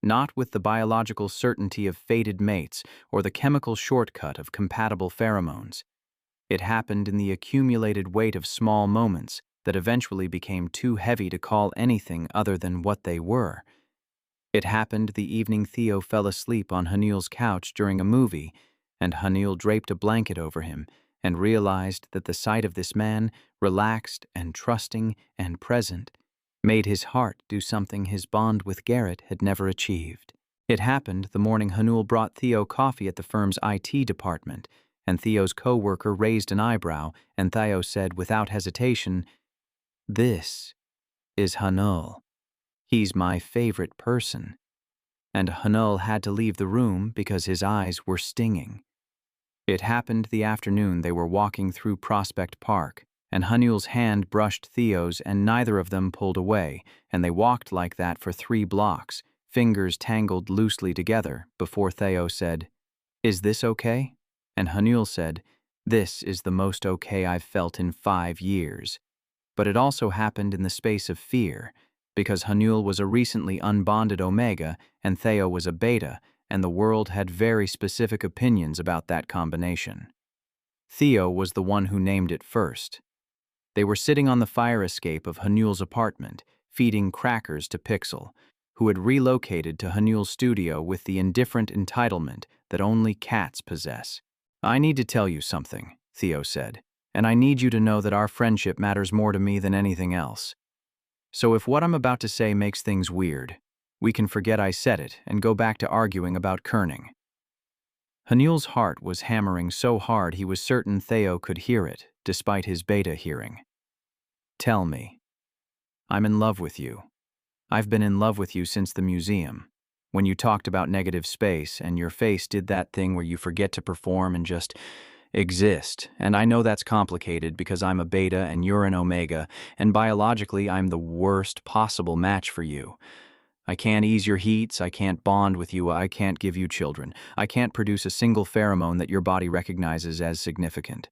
Not with the biological certainty of fated mates or the chemical shortcut of compatible pheromones. It happened in the accumulated weight of small moments that eventually became too heavy to call anything other than what they were. It happened the evening Theo fell asleep on Hanul's couch during a movie, and Hanul draped a blanket over him and realized that the sight of this man, relaxed and trusting and present, made his heart do something his bond with Garrett had never achieved. It happened the morning Hanul brought Theo coffee at the firm's IT department, and Theo's coworker raised an eyebrow, and Theo said without hesitation, "This is Hanul. He's my favorite person." And Hanul had to leave the room because his eyes were stinging. It happened the afternoon they were walking through Prospect Park, and Hanul's hand brushed Theo's and neither of them pulled away, and they walked like that for 3 blocks, fingers tangled loosely together, before Theo said, "Is this okay?" And Hanul said, "This is the most okay I've felt in 5 years." But it also happened in the space of fear, because Hanul was a recently unbonded omega and Theo was a beta, and the world had very specific opinions about that combination. Theo was the one who named it first. They were sitting on the fire escape of Hanul's apartment, feeding crackers to Pixel, who had relocated to Hanul's studio with the indifferent entitlement that only cats possess. "I need to tell you something," Theo said, "and I need you to know that our friendship matters more to me than anything else. So if what I'm about to say makes things weird, we can forget I said it and go back to arguing about kerning." Hanul's heart was hammering so hard he was certain Theo could hear it, despite his beta hearing. "Tell me. I'm in love with you. I've been in love with you since the museum, when you talked about negative space and your face did that thing where you forget to perform and just exist. And I know that's complicated because I'm a beta and you're an omega, and biologically I'm the worst possible match for you. I can't ease your heats, I can't bond with you, I can't give you children. I can't produce a single pheromone that your body recognizes as significant.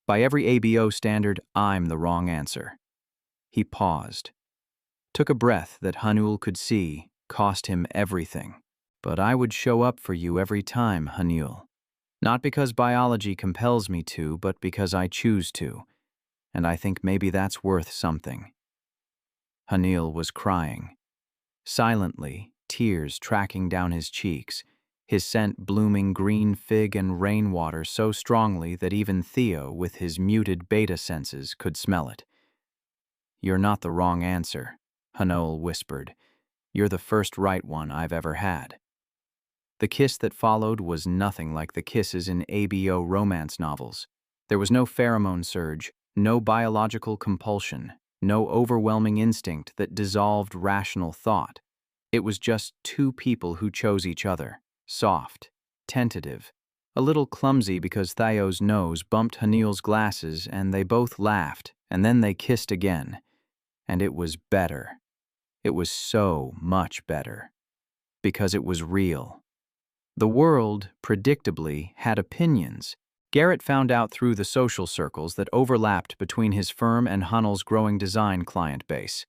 By every ABO standard, I'm the wrong answer." He paused, took a breath that Hanul could see cost him everything. "But I would show up for you every time, Hanul. Not because biology compels me to, but because I choose to. And I think maybe that's worth something." Hanul was crying. Silently, tears tracking down his cheeks, his scent blooming green fig and rainwater so strongly that even Theo, with his muted beta senses, could smell it. "You're not the wrong answer," Hanul whispered. "You're the first right one I've ever had." The kiss that followed was nothing like the kisses in ABO romance novels. There was no pheromone surge, no biological compulsion, no overwhelming instinct that dissolved rational thought. It was just two people who chose each other, soft, tentative, a little clumsy because Theo's nose bumped Hanul's glasses and they both laughed, and then they kissed again. And it was better. It was so much better. Because it was real. The world, predictably, had opinions. Garrett found out through the social circles that overlapped between his firm and Hanul's growing design client base.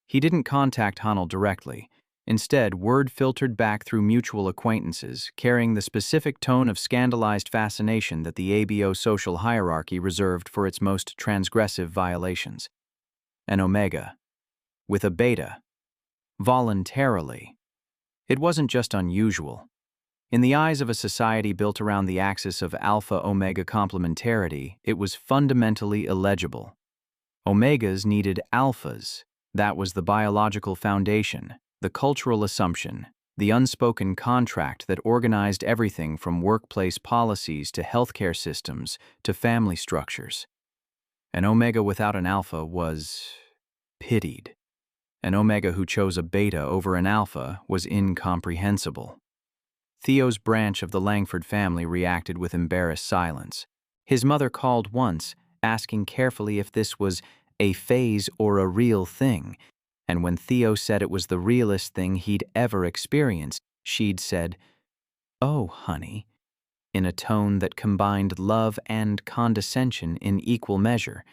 He didn't contact Hanul directly. Instead, word filtered back through mutual acquaintances, carrying the specific tone of scandalized fascination that the ABO social hierarchy reserved for its most transgressive violations. An omega. With a beta. Voluntarily. It wasn't just unusual. In the eyes of a society built around the axis of alpha-omega complementarity, it was fundamentally illegible. Omegas needed alphas. That was the biological foundation, the cultural assumption, the unspoken contract that organized everything from workplace policies to healthcare systems to family structures. An omega without an alpha was pitied. An omega who chose a beta over an alpha was incomprehensible. Theo's branch of the Langford family reacted with embarrassed silence. His mother called once, asking carefully if this was a phase or a real thing, and when Theo said it was the realest thing he'd ever experienced, she'd said, "Oh, honey," in a tone that combined love and condescension in equal measure.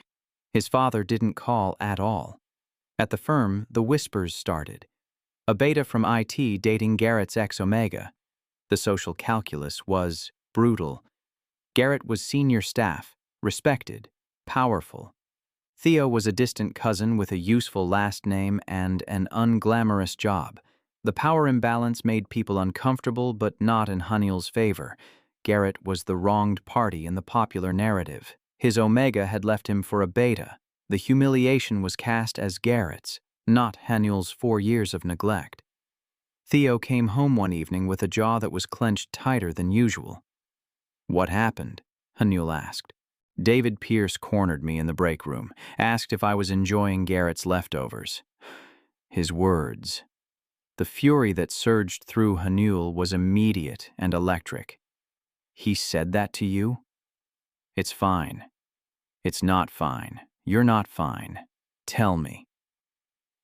His father didn't call at all. At the firm, the whispers started. A beta from IT dating Garrett's ex-omega. The social calculus was brutal. Garrett was senior staff, respected, powerful. Theo was a distant cousin with a useful last name and an unglamorous job. The power imbalance made people uncomfortable, but not in Hanul's favor. Garrett was the wronged party in the popular narrative. His omega had left him for a beta. The humiliation was cast as Garrett's, not Hanul's 4 years of neglect. Theo came home one evening with a jaw that was clenched tighter than usual. "What happened?" Hanul asked. "David Pierce cornered me in the break room, asked if I was enjoying Garrett's leftovers." His words. The fury that surged through Hanul was immediate and electric. "He said that to you?" "It's fine." "It's not fine. You're not fine. Tell me."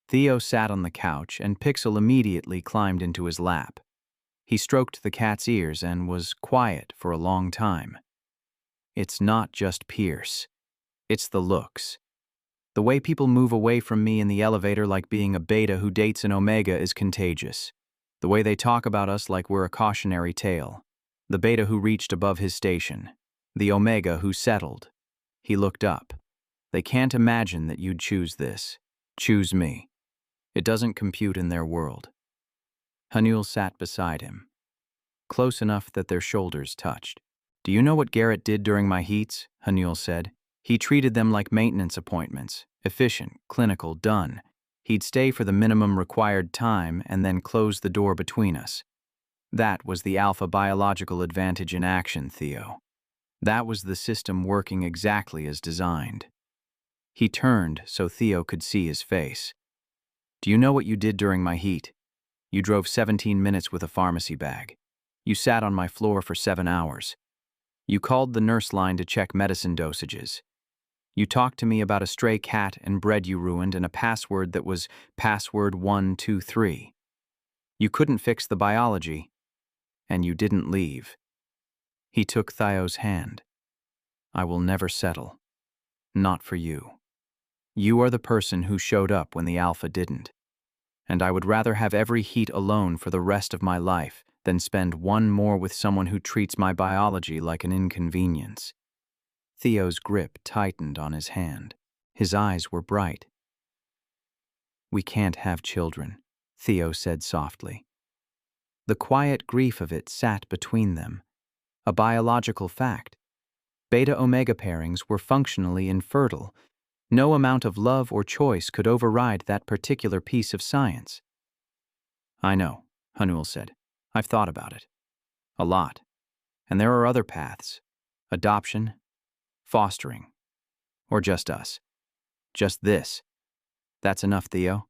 Theo sat on the couch, and Pixel immediately climbed into his lap. He stroked the cat's ears and was quiet for a long time. "It's not just Pierce. It's the looks. The way people move away from me in the elevator like being a beta who dates an omega is contagious. The way they talk about us like we're a cautionary tale. The beta who reached above his station. The omega who settled." He looked up. "They can't imagine that you'd choose this. Choose me. It doesn't compute in their world." Hanul sat beside him. close enough that their shoulders touched. "Do you know what Garrett did during my heats?" Hanul said. "He treated them like maintenance appointments. Efficient, clinical, done. He'd stay for the minimum required time and then close the door between us. That was the alpha biological advantage in action, Theo. That was the system working exactly as designed." He turned so Theo could see his face. "Do you know what you did during my heat? You drove 17 minutes with a pharmacy bag. You sat on my floor for 7 hours. You called the nurse line to check medicine dosages. You talked to me about a stray cat and bread you ruined and a password that was password 123. You couldn't fix the biology, and you didn't leave." He took Theo's hand. "I will never settle. Not for you. You are the person who showed up when the alpha didn't. And I would rather have every heat alone for the rest of my life than spend one more with someone who treats my biology like an inconvenience." Theo's grip tightened on his hand. His eyes were bright. "We can't have children," Theo said softly. The quiet grief of it sat between them. A biological fact. Beta-omega pairings were functionally infertile. No amount of love or choice could override that particular piece of science. "I know," Hanul said. "I've thought about it. A lot. And there are other paths. Adoption, fostering, or just us. Just this. That's enough, Theo.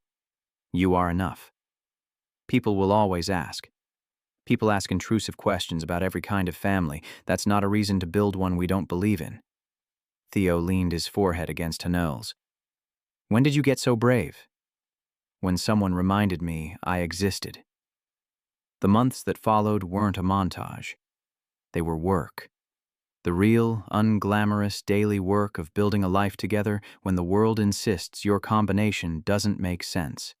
You are enough. People will always ask. People ask intrusive questions about every kind of family. That's not a reason to build one we don't believe in." Theo leaned his forehead against Hanul's. "When did you get so brave?" "When someone reminded me I existed." The months that followed weren't a montage. They were work. The real, unglamorous daily work of building a life together when the world insists your combination doesn't make sense.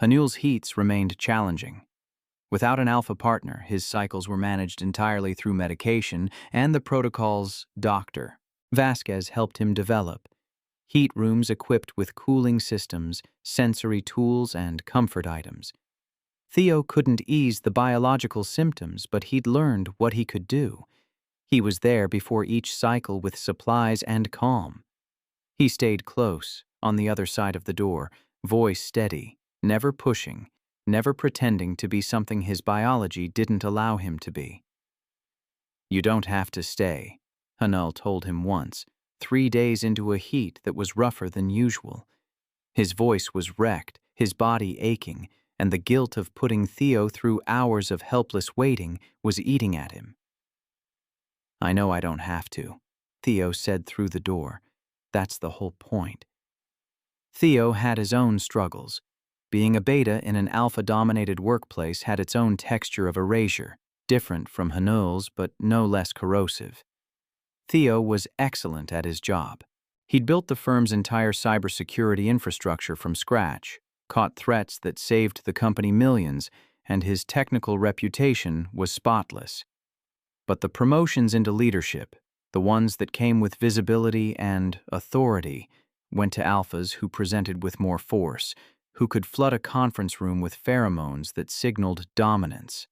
Hanul's heats remained challenging. Without an alpha partner, his cycles were managed entirely through medication and the protocol's doctor. Vasquez helped him develop. Heat rooms equipped with cooling systems, sensory tools, and comfort items. Theo couldn't ease the biological symptoms, but he'd learned what he could do. He was there before each cycle with supplies and calm. He stayed close, on the other side of the door, voice steady, never pushing, never pretending to be something his biology didn't allow him to be. "You don't have to stay," Hanul told him once, 3 days into a heat that was rougher than usual. His voice was wrecked, his body aching, and the guilt of putting Theo through hours of helpless waiting was eating at him. "I know I don't have to," Theo said through the door. "That's the whole point." Theo had his own struggles. Being a beta in an alpha-dominated workplace had its own texture of erasure, different from Hanul's but no less corrosive. Theo was excellent at his job. He'd built the firm's entire cybersecurity infrastructure from scratch, caught threats that saved the company millions, and his technical reputation was spotless. But the promotions into leadership, the ones that came with visibility and authority, went to alphas who presented with more force, who could flood a conference room with pheromones that signaled dominance.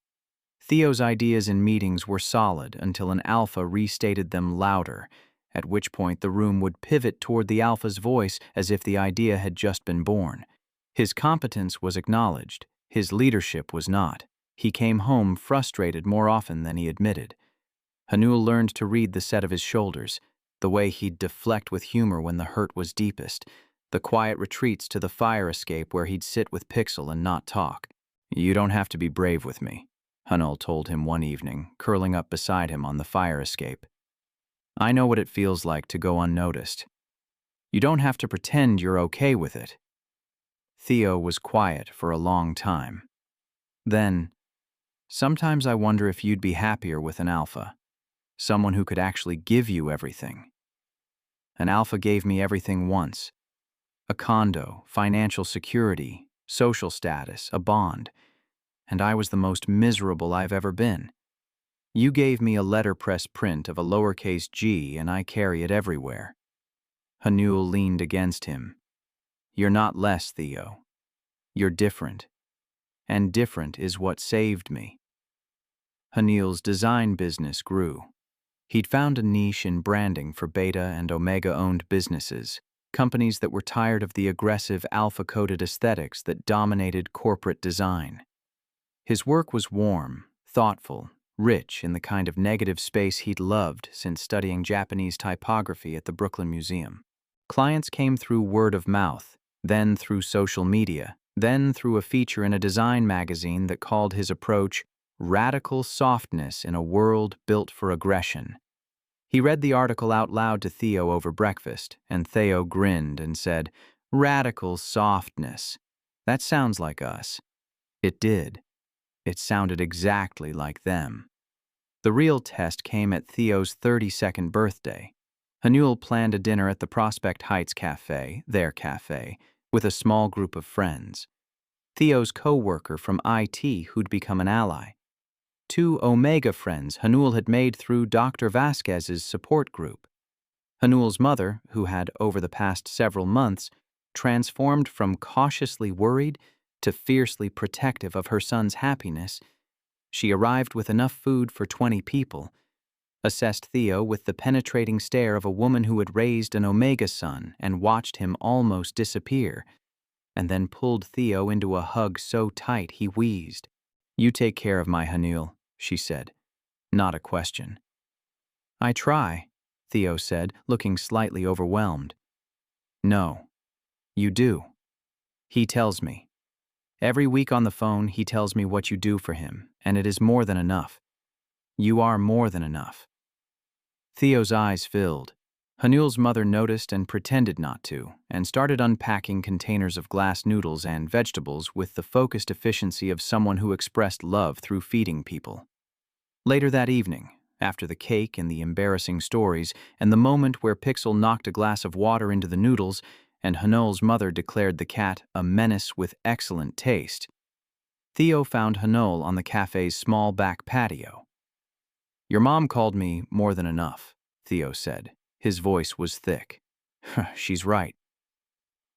Theo's ideas in meetings were solid until an alpha restated them louder, at which point the room would pivot toward the alpha's voice as if the idea had just been born. His competence was acknowledged, his leadership was not. He came home frustrated more often than he admitted. Hanul learned to read the set of his shoulders, the way he'd deflect with humor when the hurt was deepest, the quiet retreats to the fire escape where he'd sit with Pixel and not talk. "You don't have to be brave with me," Hanul told him one evening, curling up beside him on the fire escape. "I know what it feels like to go unnoticed. You don't have to pretend you're okay with it." Theo was quiet for a long time. Then, "Sometimes I wonder if you'd be happier with an alpha. Someone who could actually give you everything. An alpha gave me everything once. A condo, financial security, social status, a bond. And I was the most miserable I've ever been. You gave me a letterpress print of a lowercase g and I carry it everywhere." Hanul leaned against him. "You're not less, Theo. You're different. And different is what saved me." Hanil's design business grew. He'd found a niche in branding for Beta and Omega-owned businesses, companies that were tired of the aggressive alpha-coded aesthetics that dominated corporate design. His work was warm, thoughtful, rich in the kind of negative space he'd loved since studying Japanese typography at the Brooklyn Museum. Clients came through word of mouth, then through social media, then through a feature in a design magazine that called his approach radical softness in a world built for aggression. He read the article out loud to Theo over breakfast, and Theo grinned and said, "Radical softness. That sounds like us." It did. It sounded exactly like them. The real test came at Theo's 32nd birthday. Hanul planned a dinner at the Prospect Heights Cafe, their cafe, with a small group of friends. Theo's coworker from IT who'd become an ally. 2 Omega friends Hanul had made through Dr. Vasquez's support group. Hanul's mother, who had, over the past several months, transformed from cautiously worried to fiercely protective of her son's happiness, she arrived with enough food for 20 people, assessed Theo with the penetrating stare of a woman who had raised an Omega son and watched him almost disappear, and then pulled Theo into a hug so tight he wheezed. "You take care of my Hanul," she said. Not a question. "I try," Theo said, looking slightly overwhelmed. "No, you do. He tells me. Every week on the phone, he tells me what you do for him, and it is more than enough. You are more than enough." Theo's eyes filled. Hanul's mother noticed and pretended not to, and started unpacking containers of glass noodles and vegetables with the focused efficiency of someone who expressed love through feeding people. Later that evening, after the cake and the embarrassing stories, and the moment where Pixel knocked a glass of water into the noodles, and Hanul's mother declared the cat a menace with excellent taste, Theo found Hanul on the cafe's small back patio. "Your mom called me more than enough," Theo said. His voice was thick. "She's right.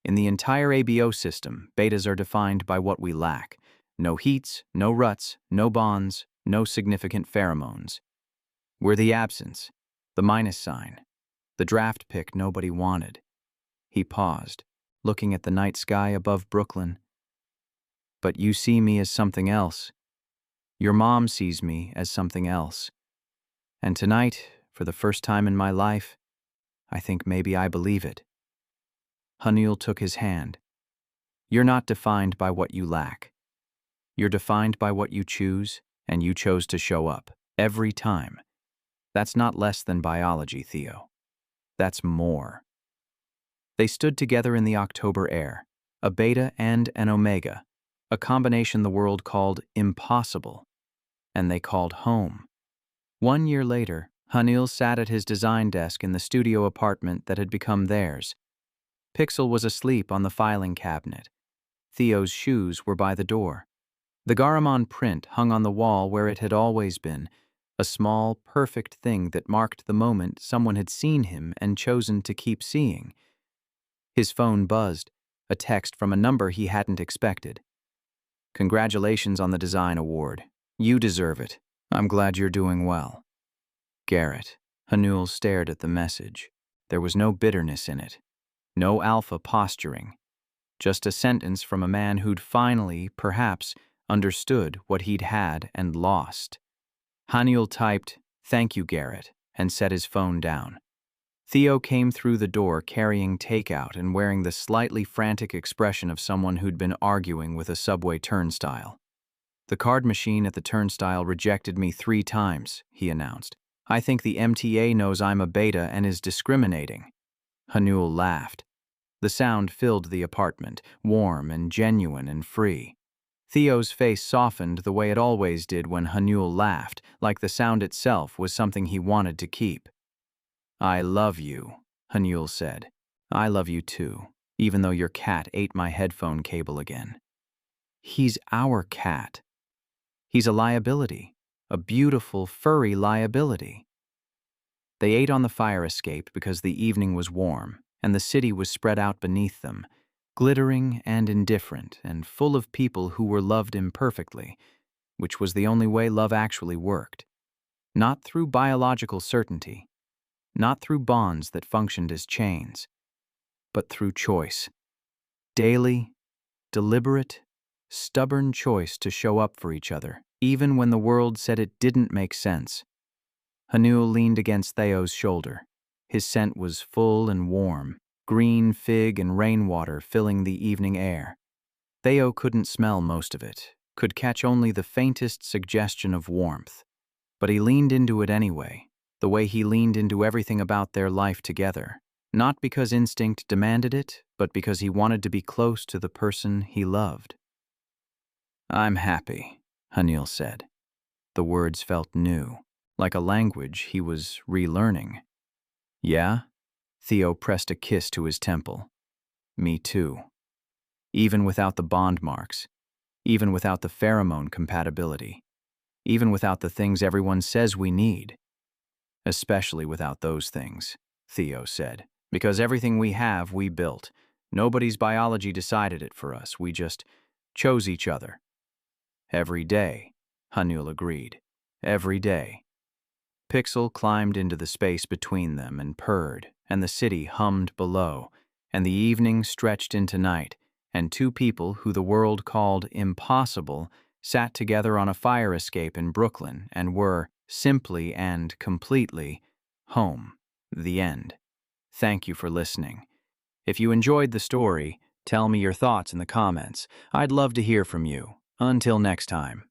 In the entire ABO system, betas are defined by what we lack. No heats, no ruts, no bonds, no significant pheromones. We're the absence, the minus sign, the draft pick nobody wanted." He paused, looking at the night sky above Brooklyn. "But you see me as something else. Your mom sees me as something else. And tonight, for the first time in my life, I think maybe I believe it." Hanul took his hand. "You're not defined by what you lack. You're defined by what you choose, and you chose to show up, every time. That's not less than biology, Theo. That's more." They stood together in the October air, a beta and an omega, a combination the world called impossible, and they called home. 1 year later, Hanul sat at his design desk in the studio apartment that had become theirs. Pixel was asleep on the filing cabinet. Theo's shoes were by the door. The Garamond print hung on the wall where it had always been, a small, perfect thing that marked the moment someone had seen him and chosen to keep seeing. His phone buzzed, a text from a number he hadn't expected. "Congratulations on the design award. You deserve it. I'm glad you're doing well. Garrett." Hanul stared at the message. There was no bitterness in it. No alpha posturing. Just a sentence from a man who'd finally, perhaps, understood what he'd had and lost. Hanul typed, "Thank you, Garrett," and set his phone down. Theo came through the door carrying takeout and wearing the slightly frantic expression of someone who'd been arguing with a subway turnstile. "The card machine at the turnstile rejected me 3 times, he announced. "I think the MTA knows I'm a beta and is discriminating." Hanul laughed. The sound filled the apartment, warm and genuine and free. Theo's face softened the way it always did when Hanul laughed, like the sound itself was something he wanted to keep. "I love you," Hanul said. "I love you too, even though your cat ate my headphone cable again." He's our cat. He's a liability, a beautiful, furry liability. They ate on the fire escape because the evening was warm, and the city was spread out beneath them, glittering and indifferent and full of people who were loved imperfectly. which was the only way love actually worked. Not through biological certainty, not through bonds that functioned as chains, but through choice. Daily, deliberate, stubborn choice to show up for each other, even when the world said it didn't make sense. Hanul leaned against Theo's shoulder. His scent was full and warm, green fig and rainwater filling the evening air. Theo couldn't smell most of it, could catch only the faintest suggestion of warmth. But he leaned into it anyway, the way he leaned into everything about their life together, not because instinct demanded it, but because he wanted to be close to the person he loved. "I'm happy," Hanul said. The words felt new, like a language he was relearning. "Yeah?" Theo pressed a kiss to his temple. "Me too. Even without the bond marks, even without the pheromone compatibility, even without the things everyone says we need. Especially without those things," Theo said, "because everything we have, we built. Nobody's biology decided it for us. We just chose each other." "Every day," Hanul agreed. "Every day." Pixel climbed into the space between them and purred, and the city hummed below, and the evening stretched into night, and two people who the world called impossible sat together on a fire escape in Brooklyn and were, simply and completely, home. The end. Thank you for listening. If you enjoyed the story, tell me your thoughts in the comments. I'd love to hear from you. Until next time.